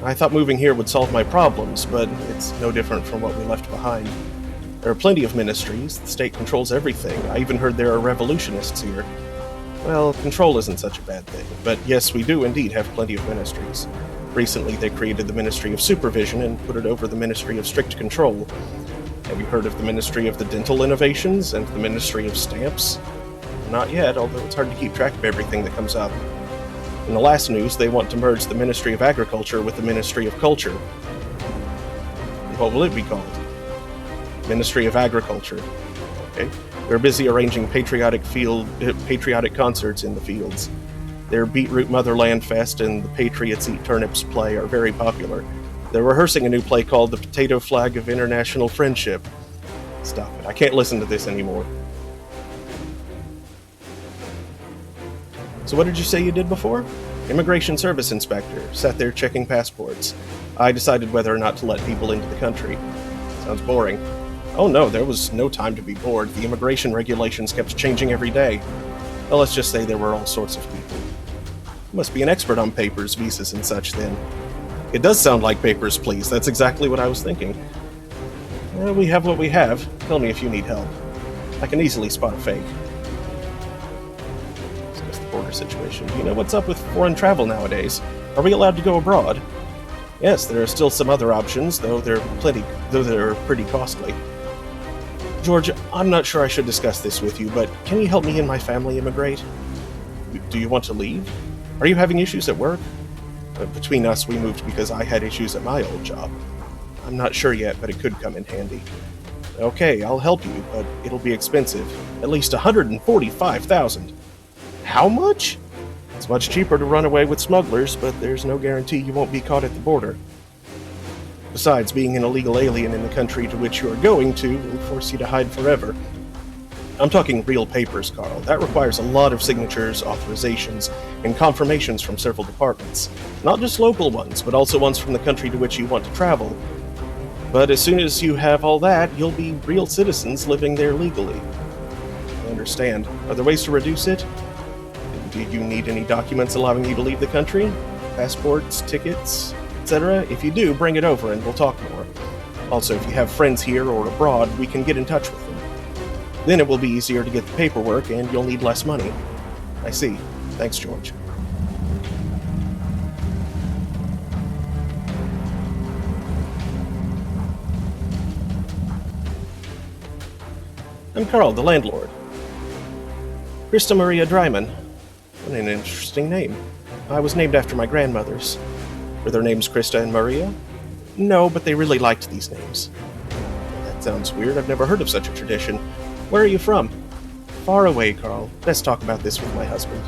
I thought moving here would solve my problems, but it's no different from what we left behind. There are plenty of ministries. The state controls everything. I even heard there are revolutionists here. Well, control isn't such a bad thing, but yes, we do indeed have plenty of ministries. Recently, they created the Ministry of Supervision and put it over the Ministry of Strict Control. Have you heard of the Ministry of the Dental Innovations and the Ministry of Stamps? Not yet, although it's hard to keep track of everything that comes up. In the last news, they want to merge the Ministry of Agriculture with the Ministry of Culture. What will it be called? Ministry of Agriculture. Okay. They're busy arranging patriotic concerts in the fields. Their Beetroot Motherland Fest and the Patriots Eat Turnips play are very popular. They're rehearsing a new play called The Potato Flag of International Friendship. Stop it. I can't listen to this anymore. So what did you say you did before? Immigration Service Inspector. Sat there checking passports. I decided whether or not to let people into the country. Sounds boring. Oh no, there was no time to be bored. The immigration regulations kept changing every day. Well, let's just say there were all sorts of people. You must be an expert on papers, visas, and such, then. It does sound like Papers, Please. That's exactly what I was thinking. Well, we have what we have. Tell me if you need help. I can easily spot a fake. Discuss the border situation. Do you know what's up with foreign travel nowadays? Are we allowed to go abroad? Yes, there are still some other options, though they're pretty costly. George, I'm not sure I should discuss this with you, but can you help me and my family immigrate? Do you want to leave? Are you having issues at work? Between us, we moved because I had issues at my old job. I'm not sure yet, but it could come in handy. Okay, I'll help you, but it'll be expensive. At least $145,000. How much? It's much cheaper to run away with smugglers, but there's no guarantee you won't be caught at the border. Besides, being an illegal alien in the country to which you are going to will force you to hide forever. I'm talking real papers, Carl. That requires a lot of signatures, authorizations, and confirmations from several departments. Not just local ones, but also ones from the country to which you want to travel. But as soon as you have all that, you'll be real citizens living there legally. I understand. Are there ways to reduce it? Do you need any documents allowing you to leave the country? Passports, tickets, etc.? If you do, bring it over and we'll talk more. Also, if you have friends here or abroad, we can get in touch with them. Then it will be easier to get the paperwork and you'll need less money. I see. Thanks, George. I'm Carl, the landlord. Christa Maria Dryman. What an interesting name. I was named after my grandmothers. Were their names Christa and Maria? No, but they really liked these names. That sounds weird. I've never heard of such a tradition. Where are you from? Far away, Carl. Let's talk about this with my husband.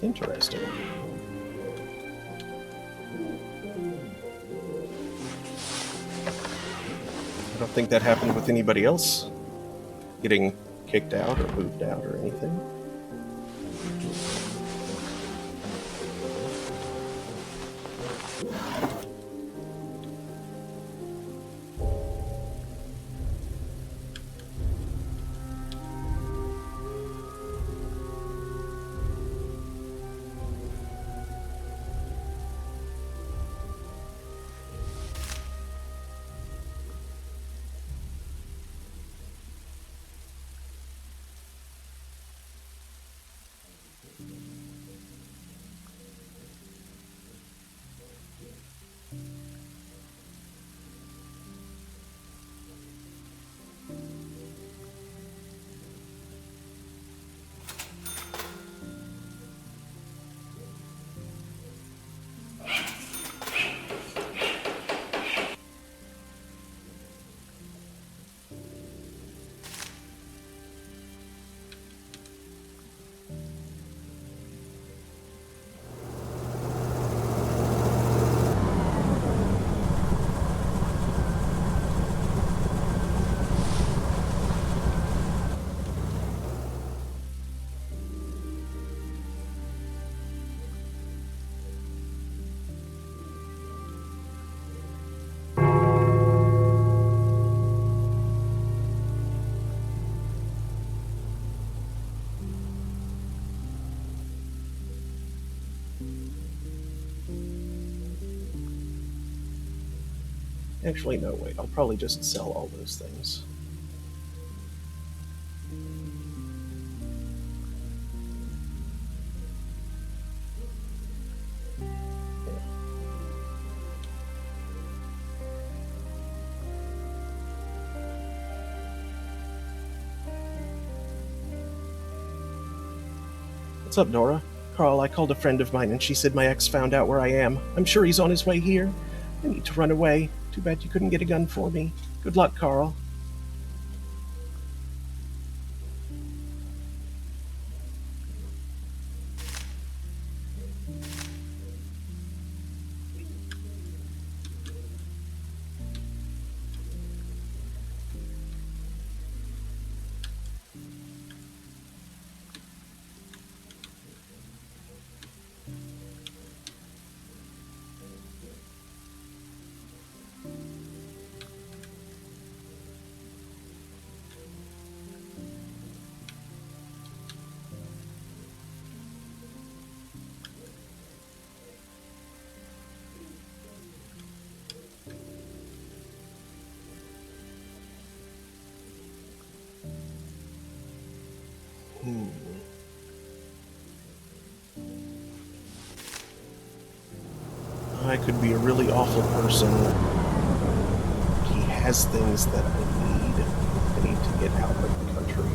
Interesting. I don't think that happened with anybody else getting kicked out or moved out or anything. Actually, no, wait. I'll probably just sell all those things. What's up, Nora? Carl, I called a friend of mine and she said my ex found out where I am. I'm sure he's on his way here. I need to run away. Too bad you couldn't get a gun for me. Good luck, Carl. I could be a really awful person. He has things that I need. I need to get out of the country.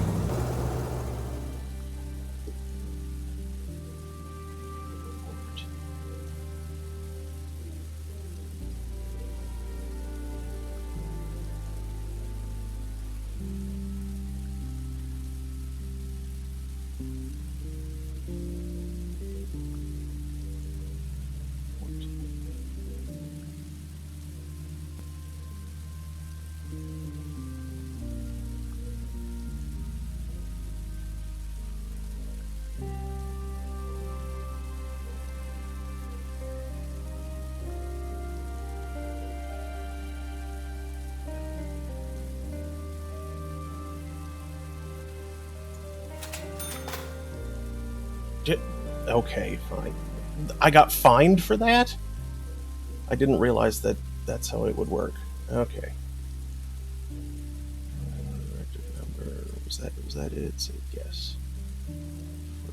Okay, fine. I got fined for that? I didn't realize that that's how it would work. Okay. Directive number, was that it? Say yes.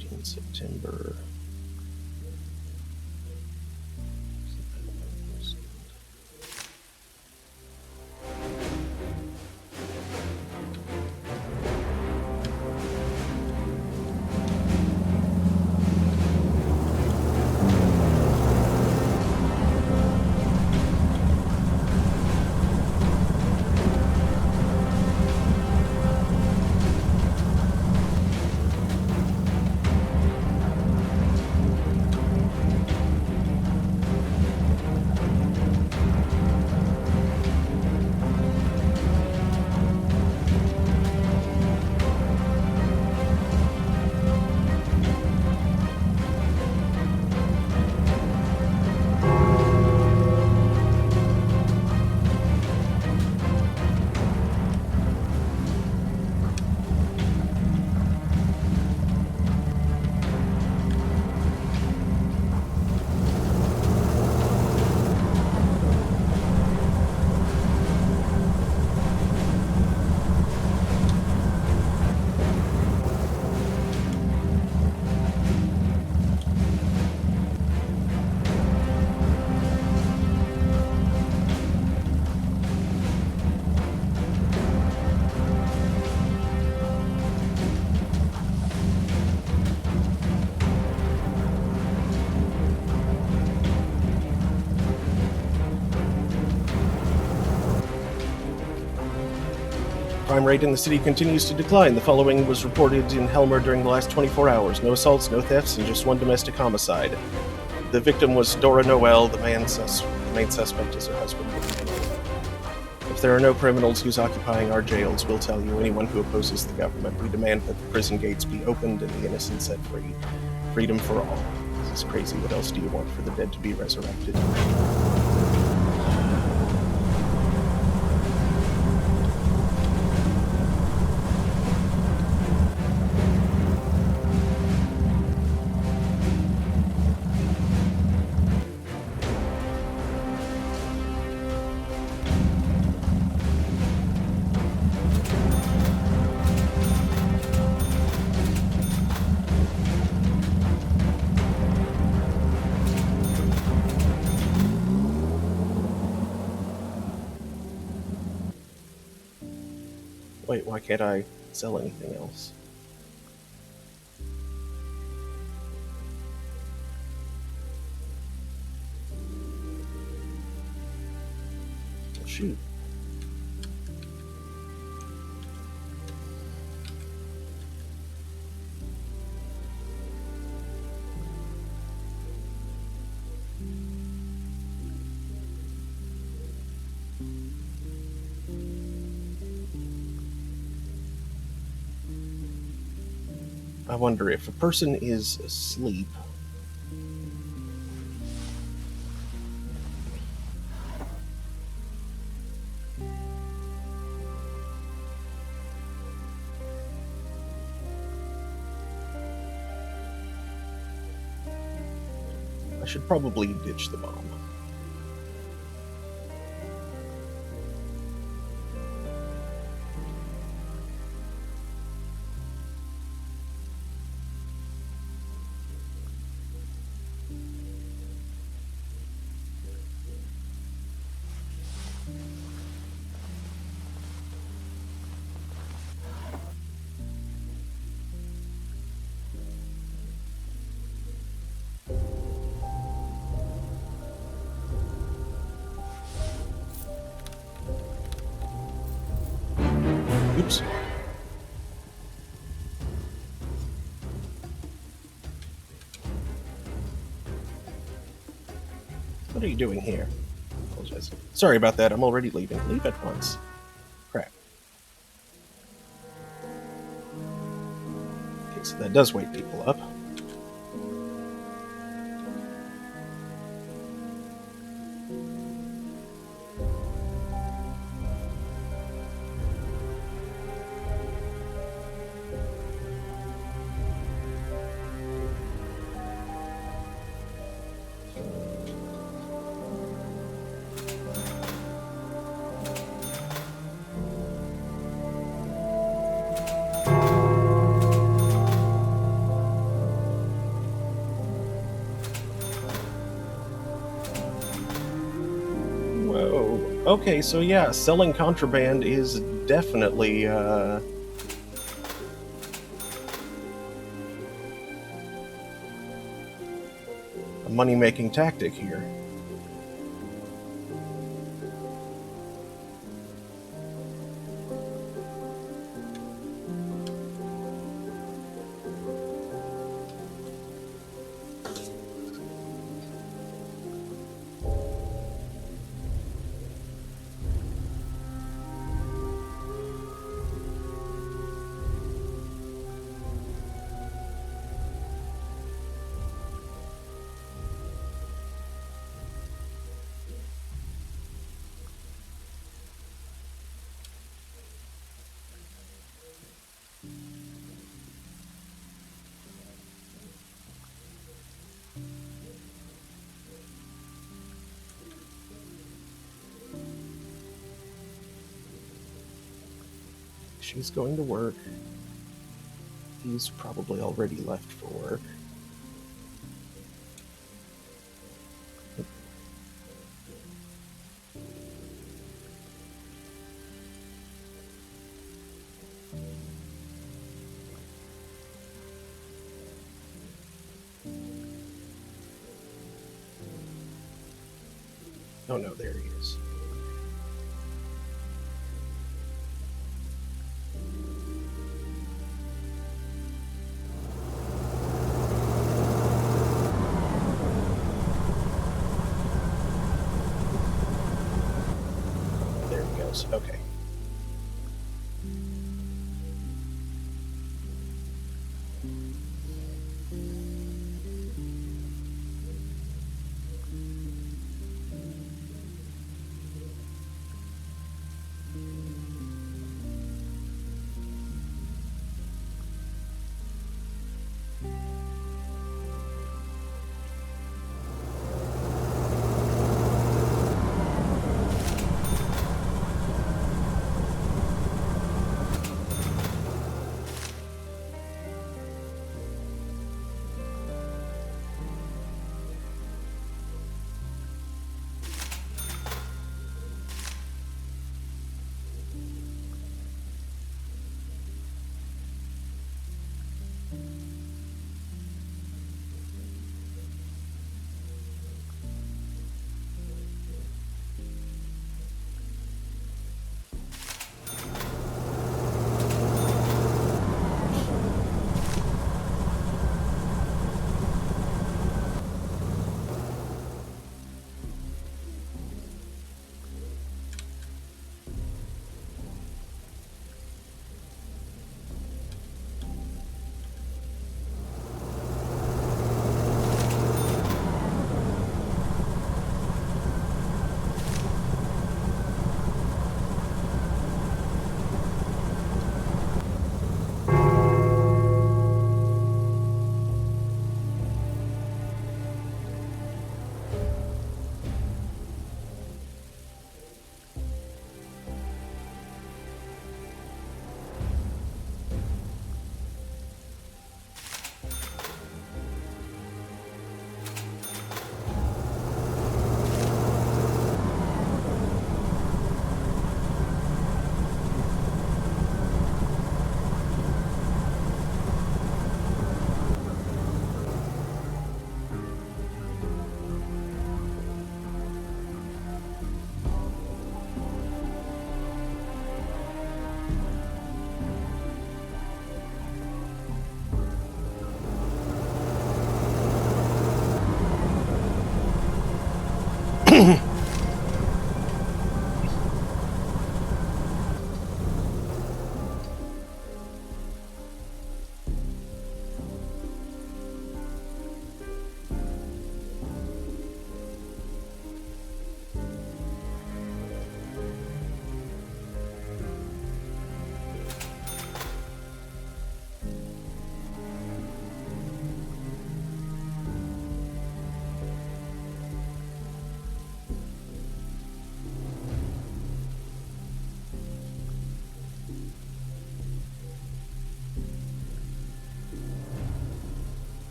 14 September. Crime rate in the city continues to decline. The following was reported in Helmer during the last 24 hours. No assaults, no thefts, and just one domestic homicide. The victim was Dora Noel. The main suspect is her husband. If there are no criminals who's occupying our jails, we'll tell you. Anyone who opposes the government, we demand that the prison gates be opened and the innocent set free. Freedom for all. This is crazy. What else do you want for the dead to be resurrected? Wait, why can't I sell anything else? Oh, shoot. I wonder if a person is asleep. I should probably ditch the bomb. Oops. What are you doing here? Apologize. Sorry about that, I'm already leaving. Leave at once. Crap. Okay, so that does wake people up. Whoa. Okay, so yeah, selling contraband is definitely, a money-making tactic here. She's going to work. He's probably already left for work. Oh no, there he is. There he goes. Okay.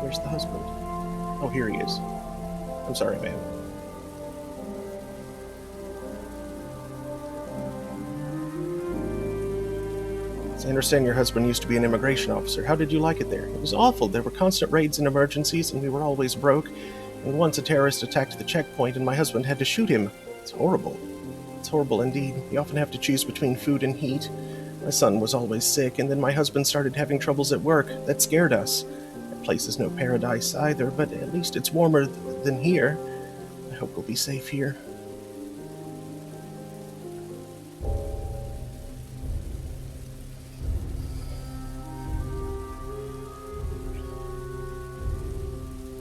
Where's the husband? Oh, here he is. I'm sorry, ma'am. So I understand your husband used to be an immigration officer. How did you like it there? It was awful. There were constant raids and emergencies, and we were always broke. And once a terrorist attacked the checkpoint, and my husband had to shoot him. It's horrible. It's horrible indeed. You often have to choose between food and heat. My son was always sick, and then my husband started having troubles at work. That scared us. That place is no paradise either, but at least it's warmer than here. I hope we'll be safe here.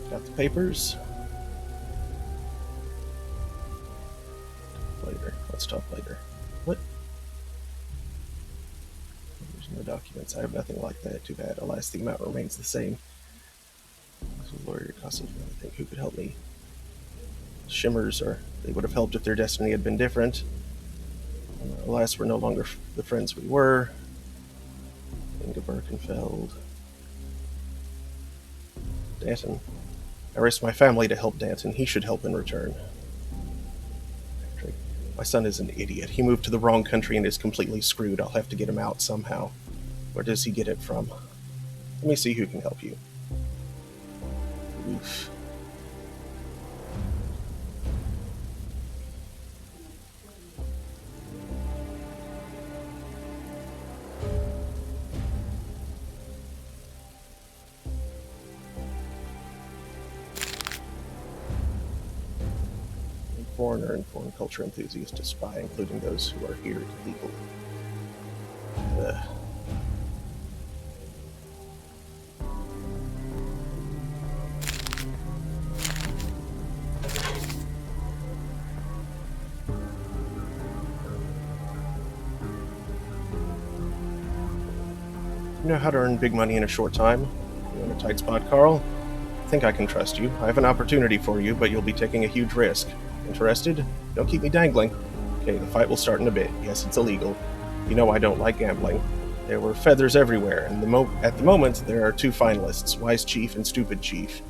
Got the papers. Later. Let's talk later. What? There's no documents. I have nothing like that. Too bad. Alas, the amount remains the same. This is a lawyer constantly think who could help me. Shimmers, or they would have helped if their destiny had been different. Alas, we're no longer the friends we were. Inga Birkenfeld. Danton. I risked my family to help Danton. He should help in return. Patrick. My son is an idiot. He moved to the wrong country and is completely screwed. I'll have to get him out somehow. Where does he get it from? Let me see who can help you. Oof. Foreigner and foreign culture enthusiast to spy, including those who are here illegally. You know how to earn big money in a short time? You in a tight spot, Carl? I think I can trust you. I have an opportunity for you, but you'll be taking a huge risk. Interested? Don't keep me dangling. Okay, the fight will start in a bit. Yes, it's illegal. You know I don't like gambling. There were feathers everywhere, and at the moment, there are two finalists, Wise Chief and Stupid Chief.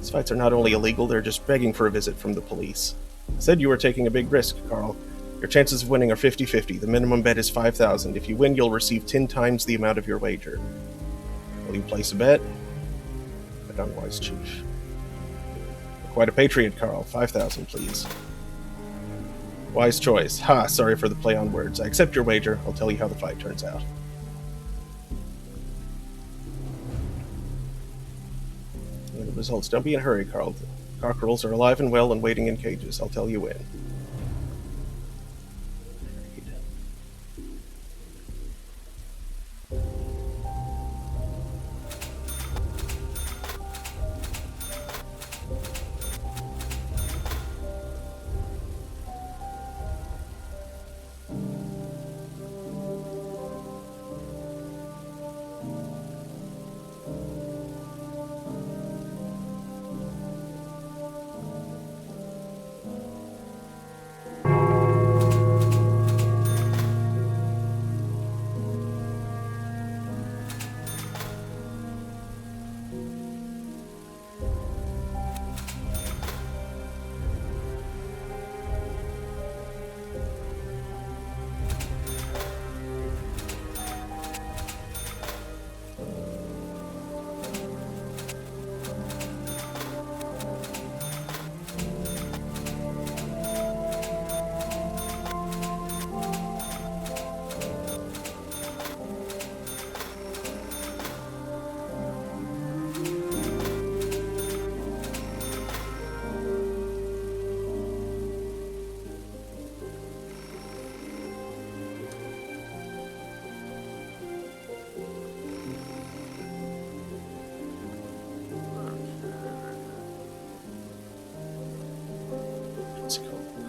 These fights are not only illegal, they're just begging for a visit from the police. I said you were taking a big risk, Carl. Your chances of winning are 50-50. The minimum bet is 5,000. If you win, you'll receive 10 times the amount of your wager. Will you place a bet? Bet on Wise Chief. Quite a patriot, Carl. 5,000, please. Wise choice. Ha, sorry for the play on words. I accept your wager. I'll tell you how the fight turns out. And the results. Don't be in a hurry, Carl. The cockerels are alive and well and waiting in cages. I'll tell you when.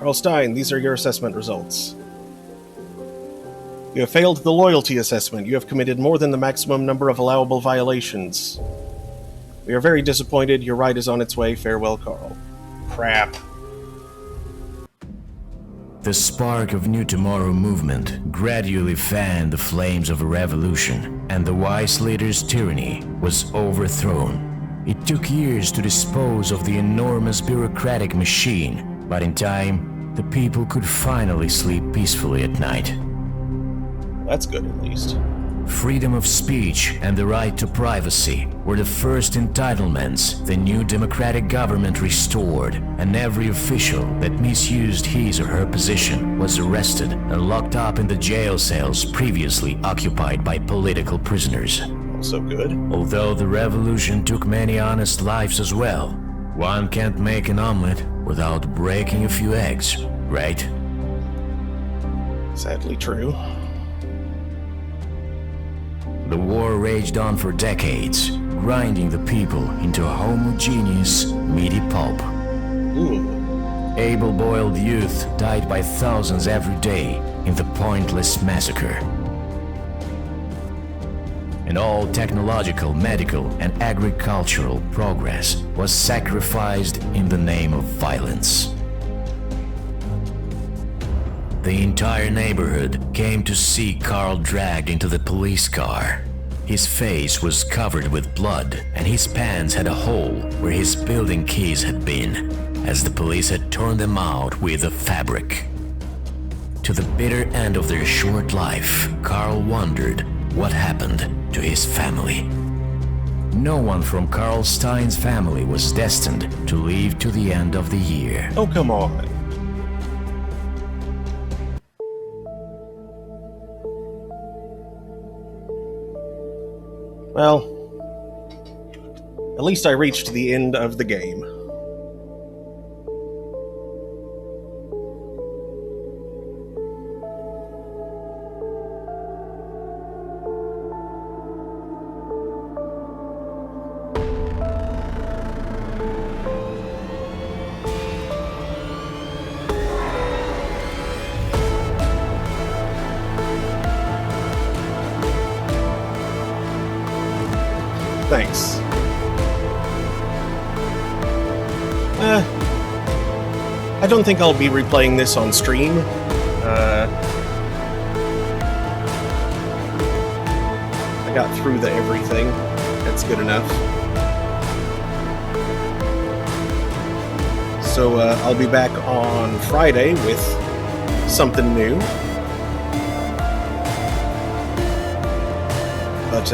Carl Stein, these are your assessment results. You have failed the loyalty assessment. You have committed more than the maximum number of allowable violations. We are very disappointed. Your ride is on its way. Farewell, Carl. Crap. The spark of New Tomorrow movement gradually fanned the flames of a revolution, and the wise leader's tyranny was overthrown. It took years to dispose of the enormous bureaucratic machine, but in time, the people could finally sleep peacefully at night. That's good, at least. Freedom of speech and the right to privacy were the first entitlements the new democratic government restored, and every official that misused his or her position was arrested and locked up in the jail cells previously occupied by political prisoners. Also good. Although the revolution took many honest lives as well, one can't make an omelet without breaking a few eggs, right? Sadly true. The war raged on for decades, grinding the people into a homogeneous, meaty pulp. Ooh. Able-boiled youth died by thousands every day in the pointless massacre. And all technological, medical, and agricultural progress was sacrificed in the name of violence. The entire neighborhood came to see Carl dragged into the police car. His face was covered with blood, and his pants had a hole where his building keys had been, as the police had torn them out with a fabric. To the bitter end of their short life, Carl wondered what happened to his family. No one from Carl Stein's family was destined to live to the end of the year. Oh, come on. Well, at least I reached the end of the game. Thanks. I don't think I'll be replaying this on stream. I got through the everything. That's good enough. So I'll be back on Friday with something new. But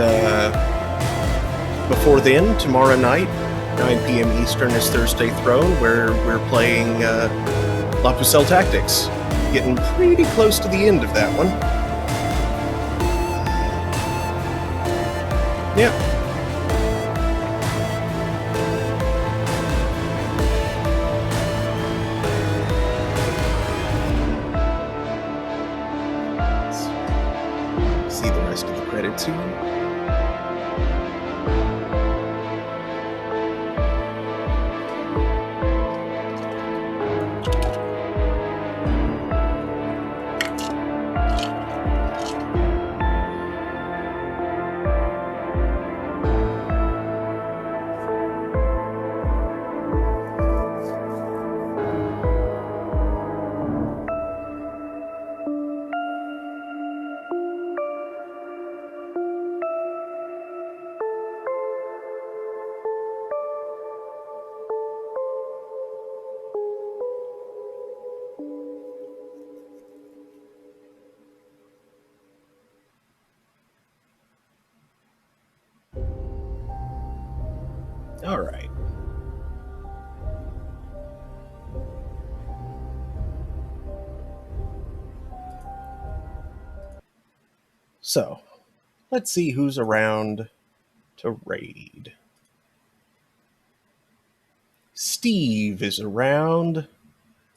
before then, tomorrow night, 9 p.m. Eastern is Thursday Throne, where we're playing La Pucelle Tactics. Getting pretty close to the end of that one. Yeah. Let's see the rest of the credits here. All right. So, let's see who's around to raid. Steve is around.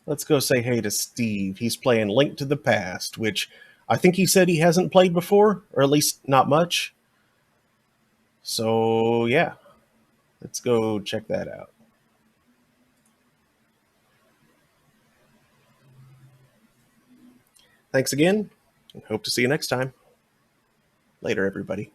Let's go say hey to Steve. He's playing Link to the Past, which I think he said he hasn't played before, or at least not much. So, yeah. Let's go check that out. Thanks again, and hope to see you next time. Later, everybody.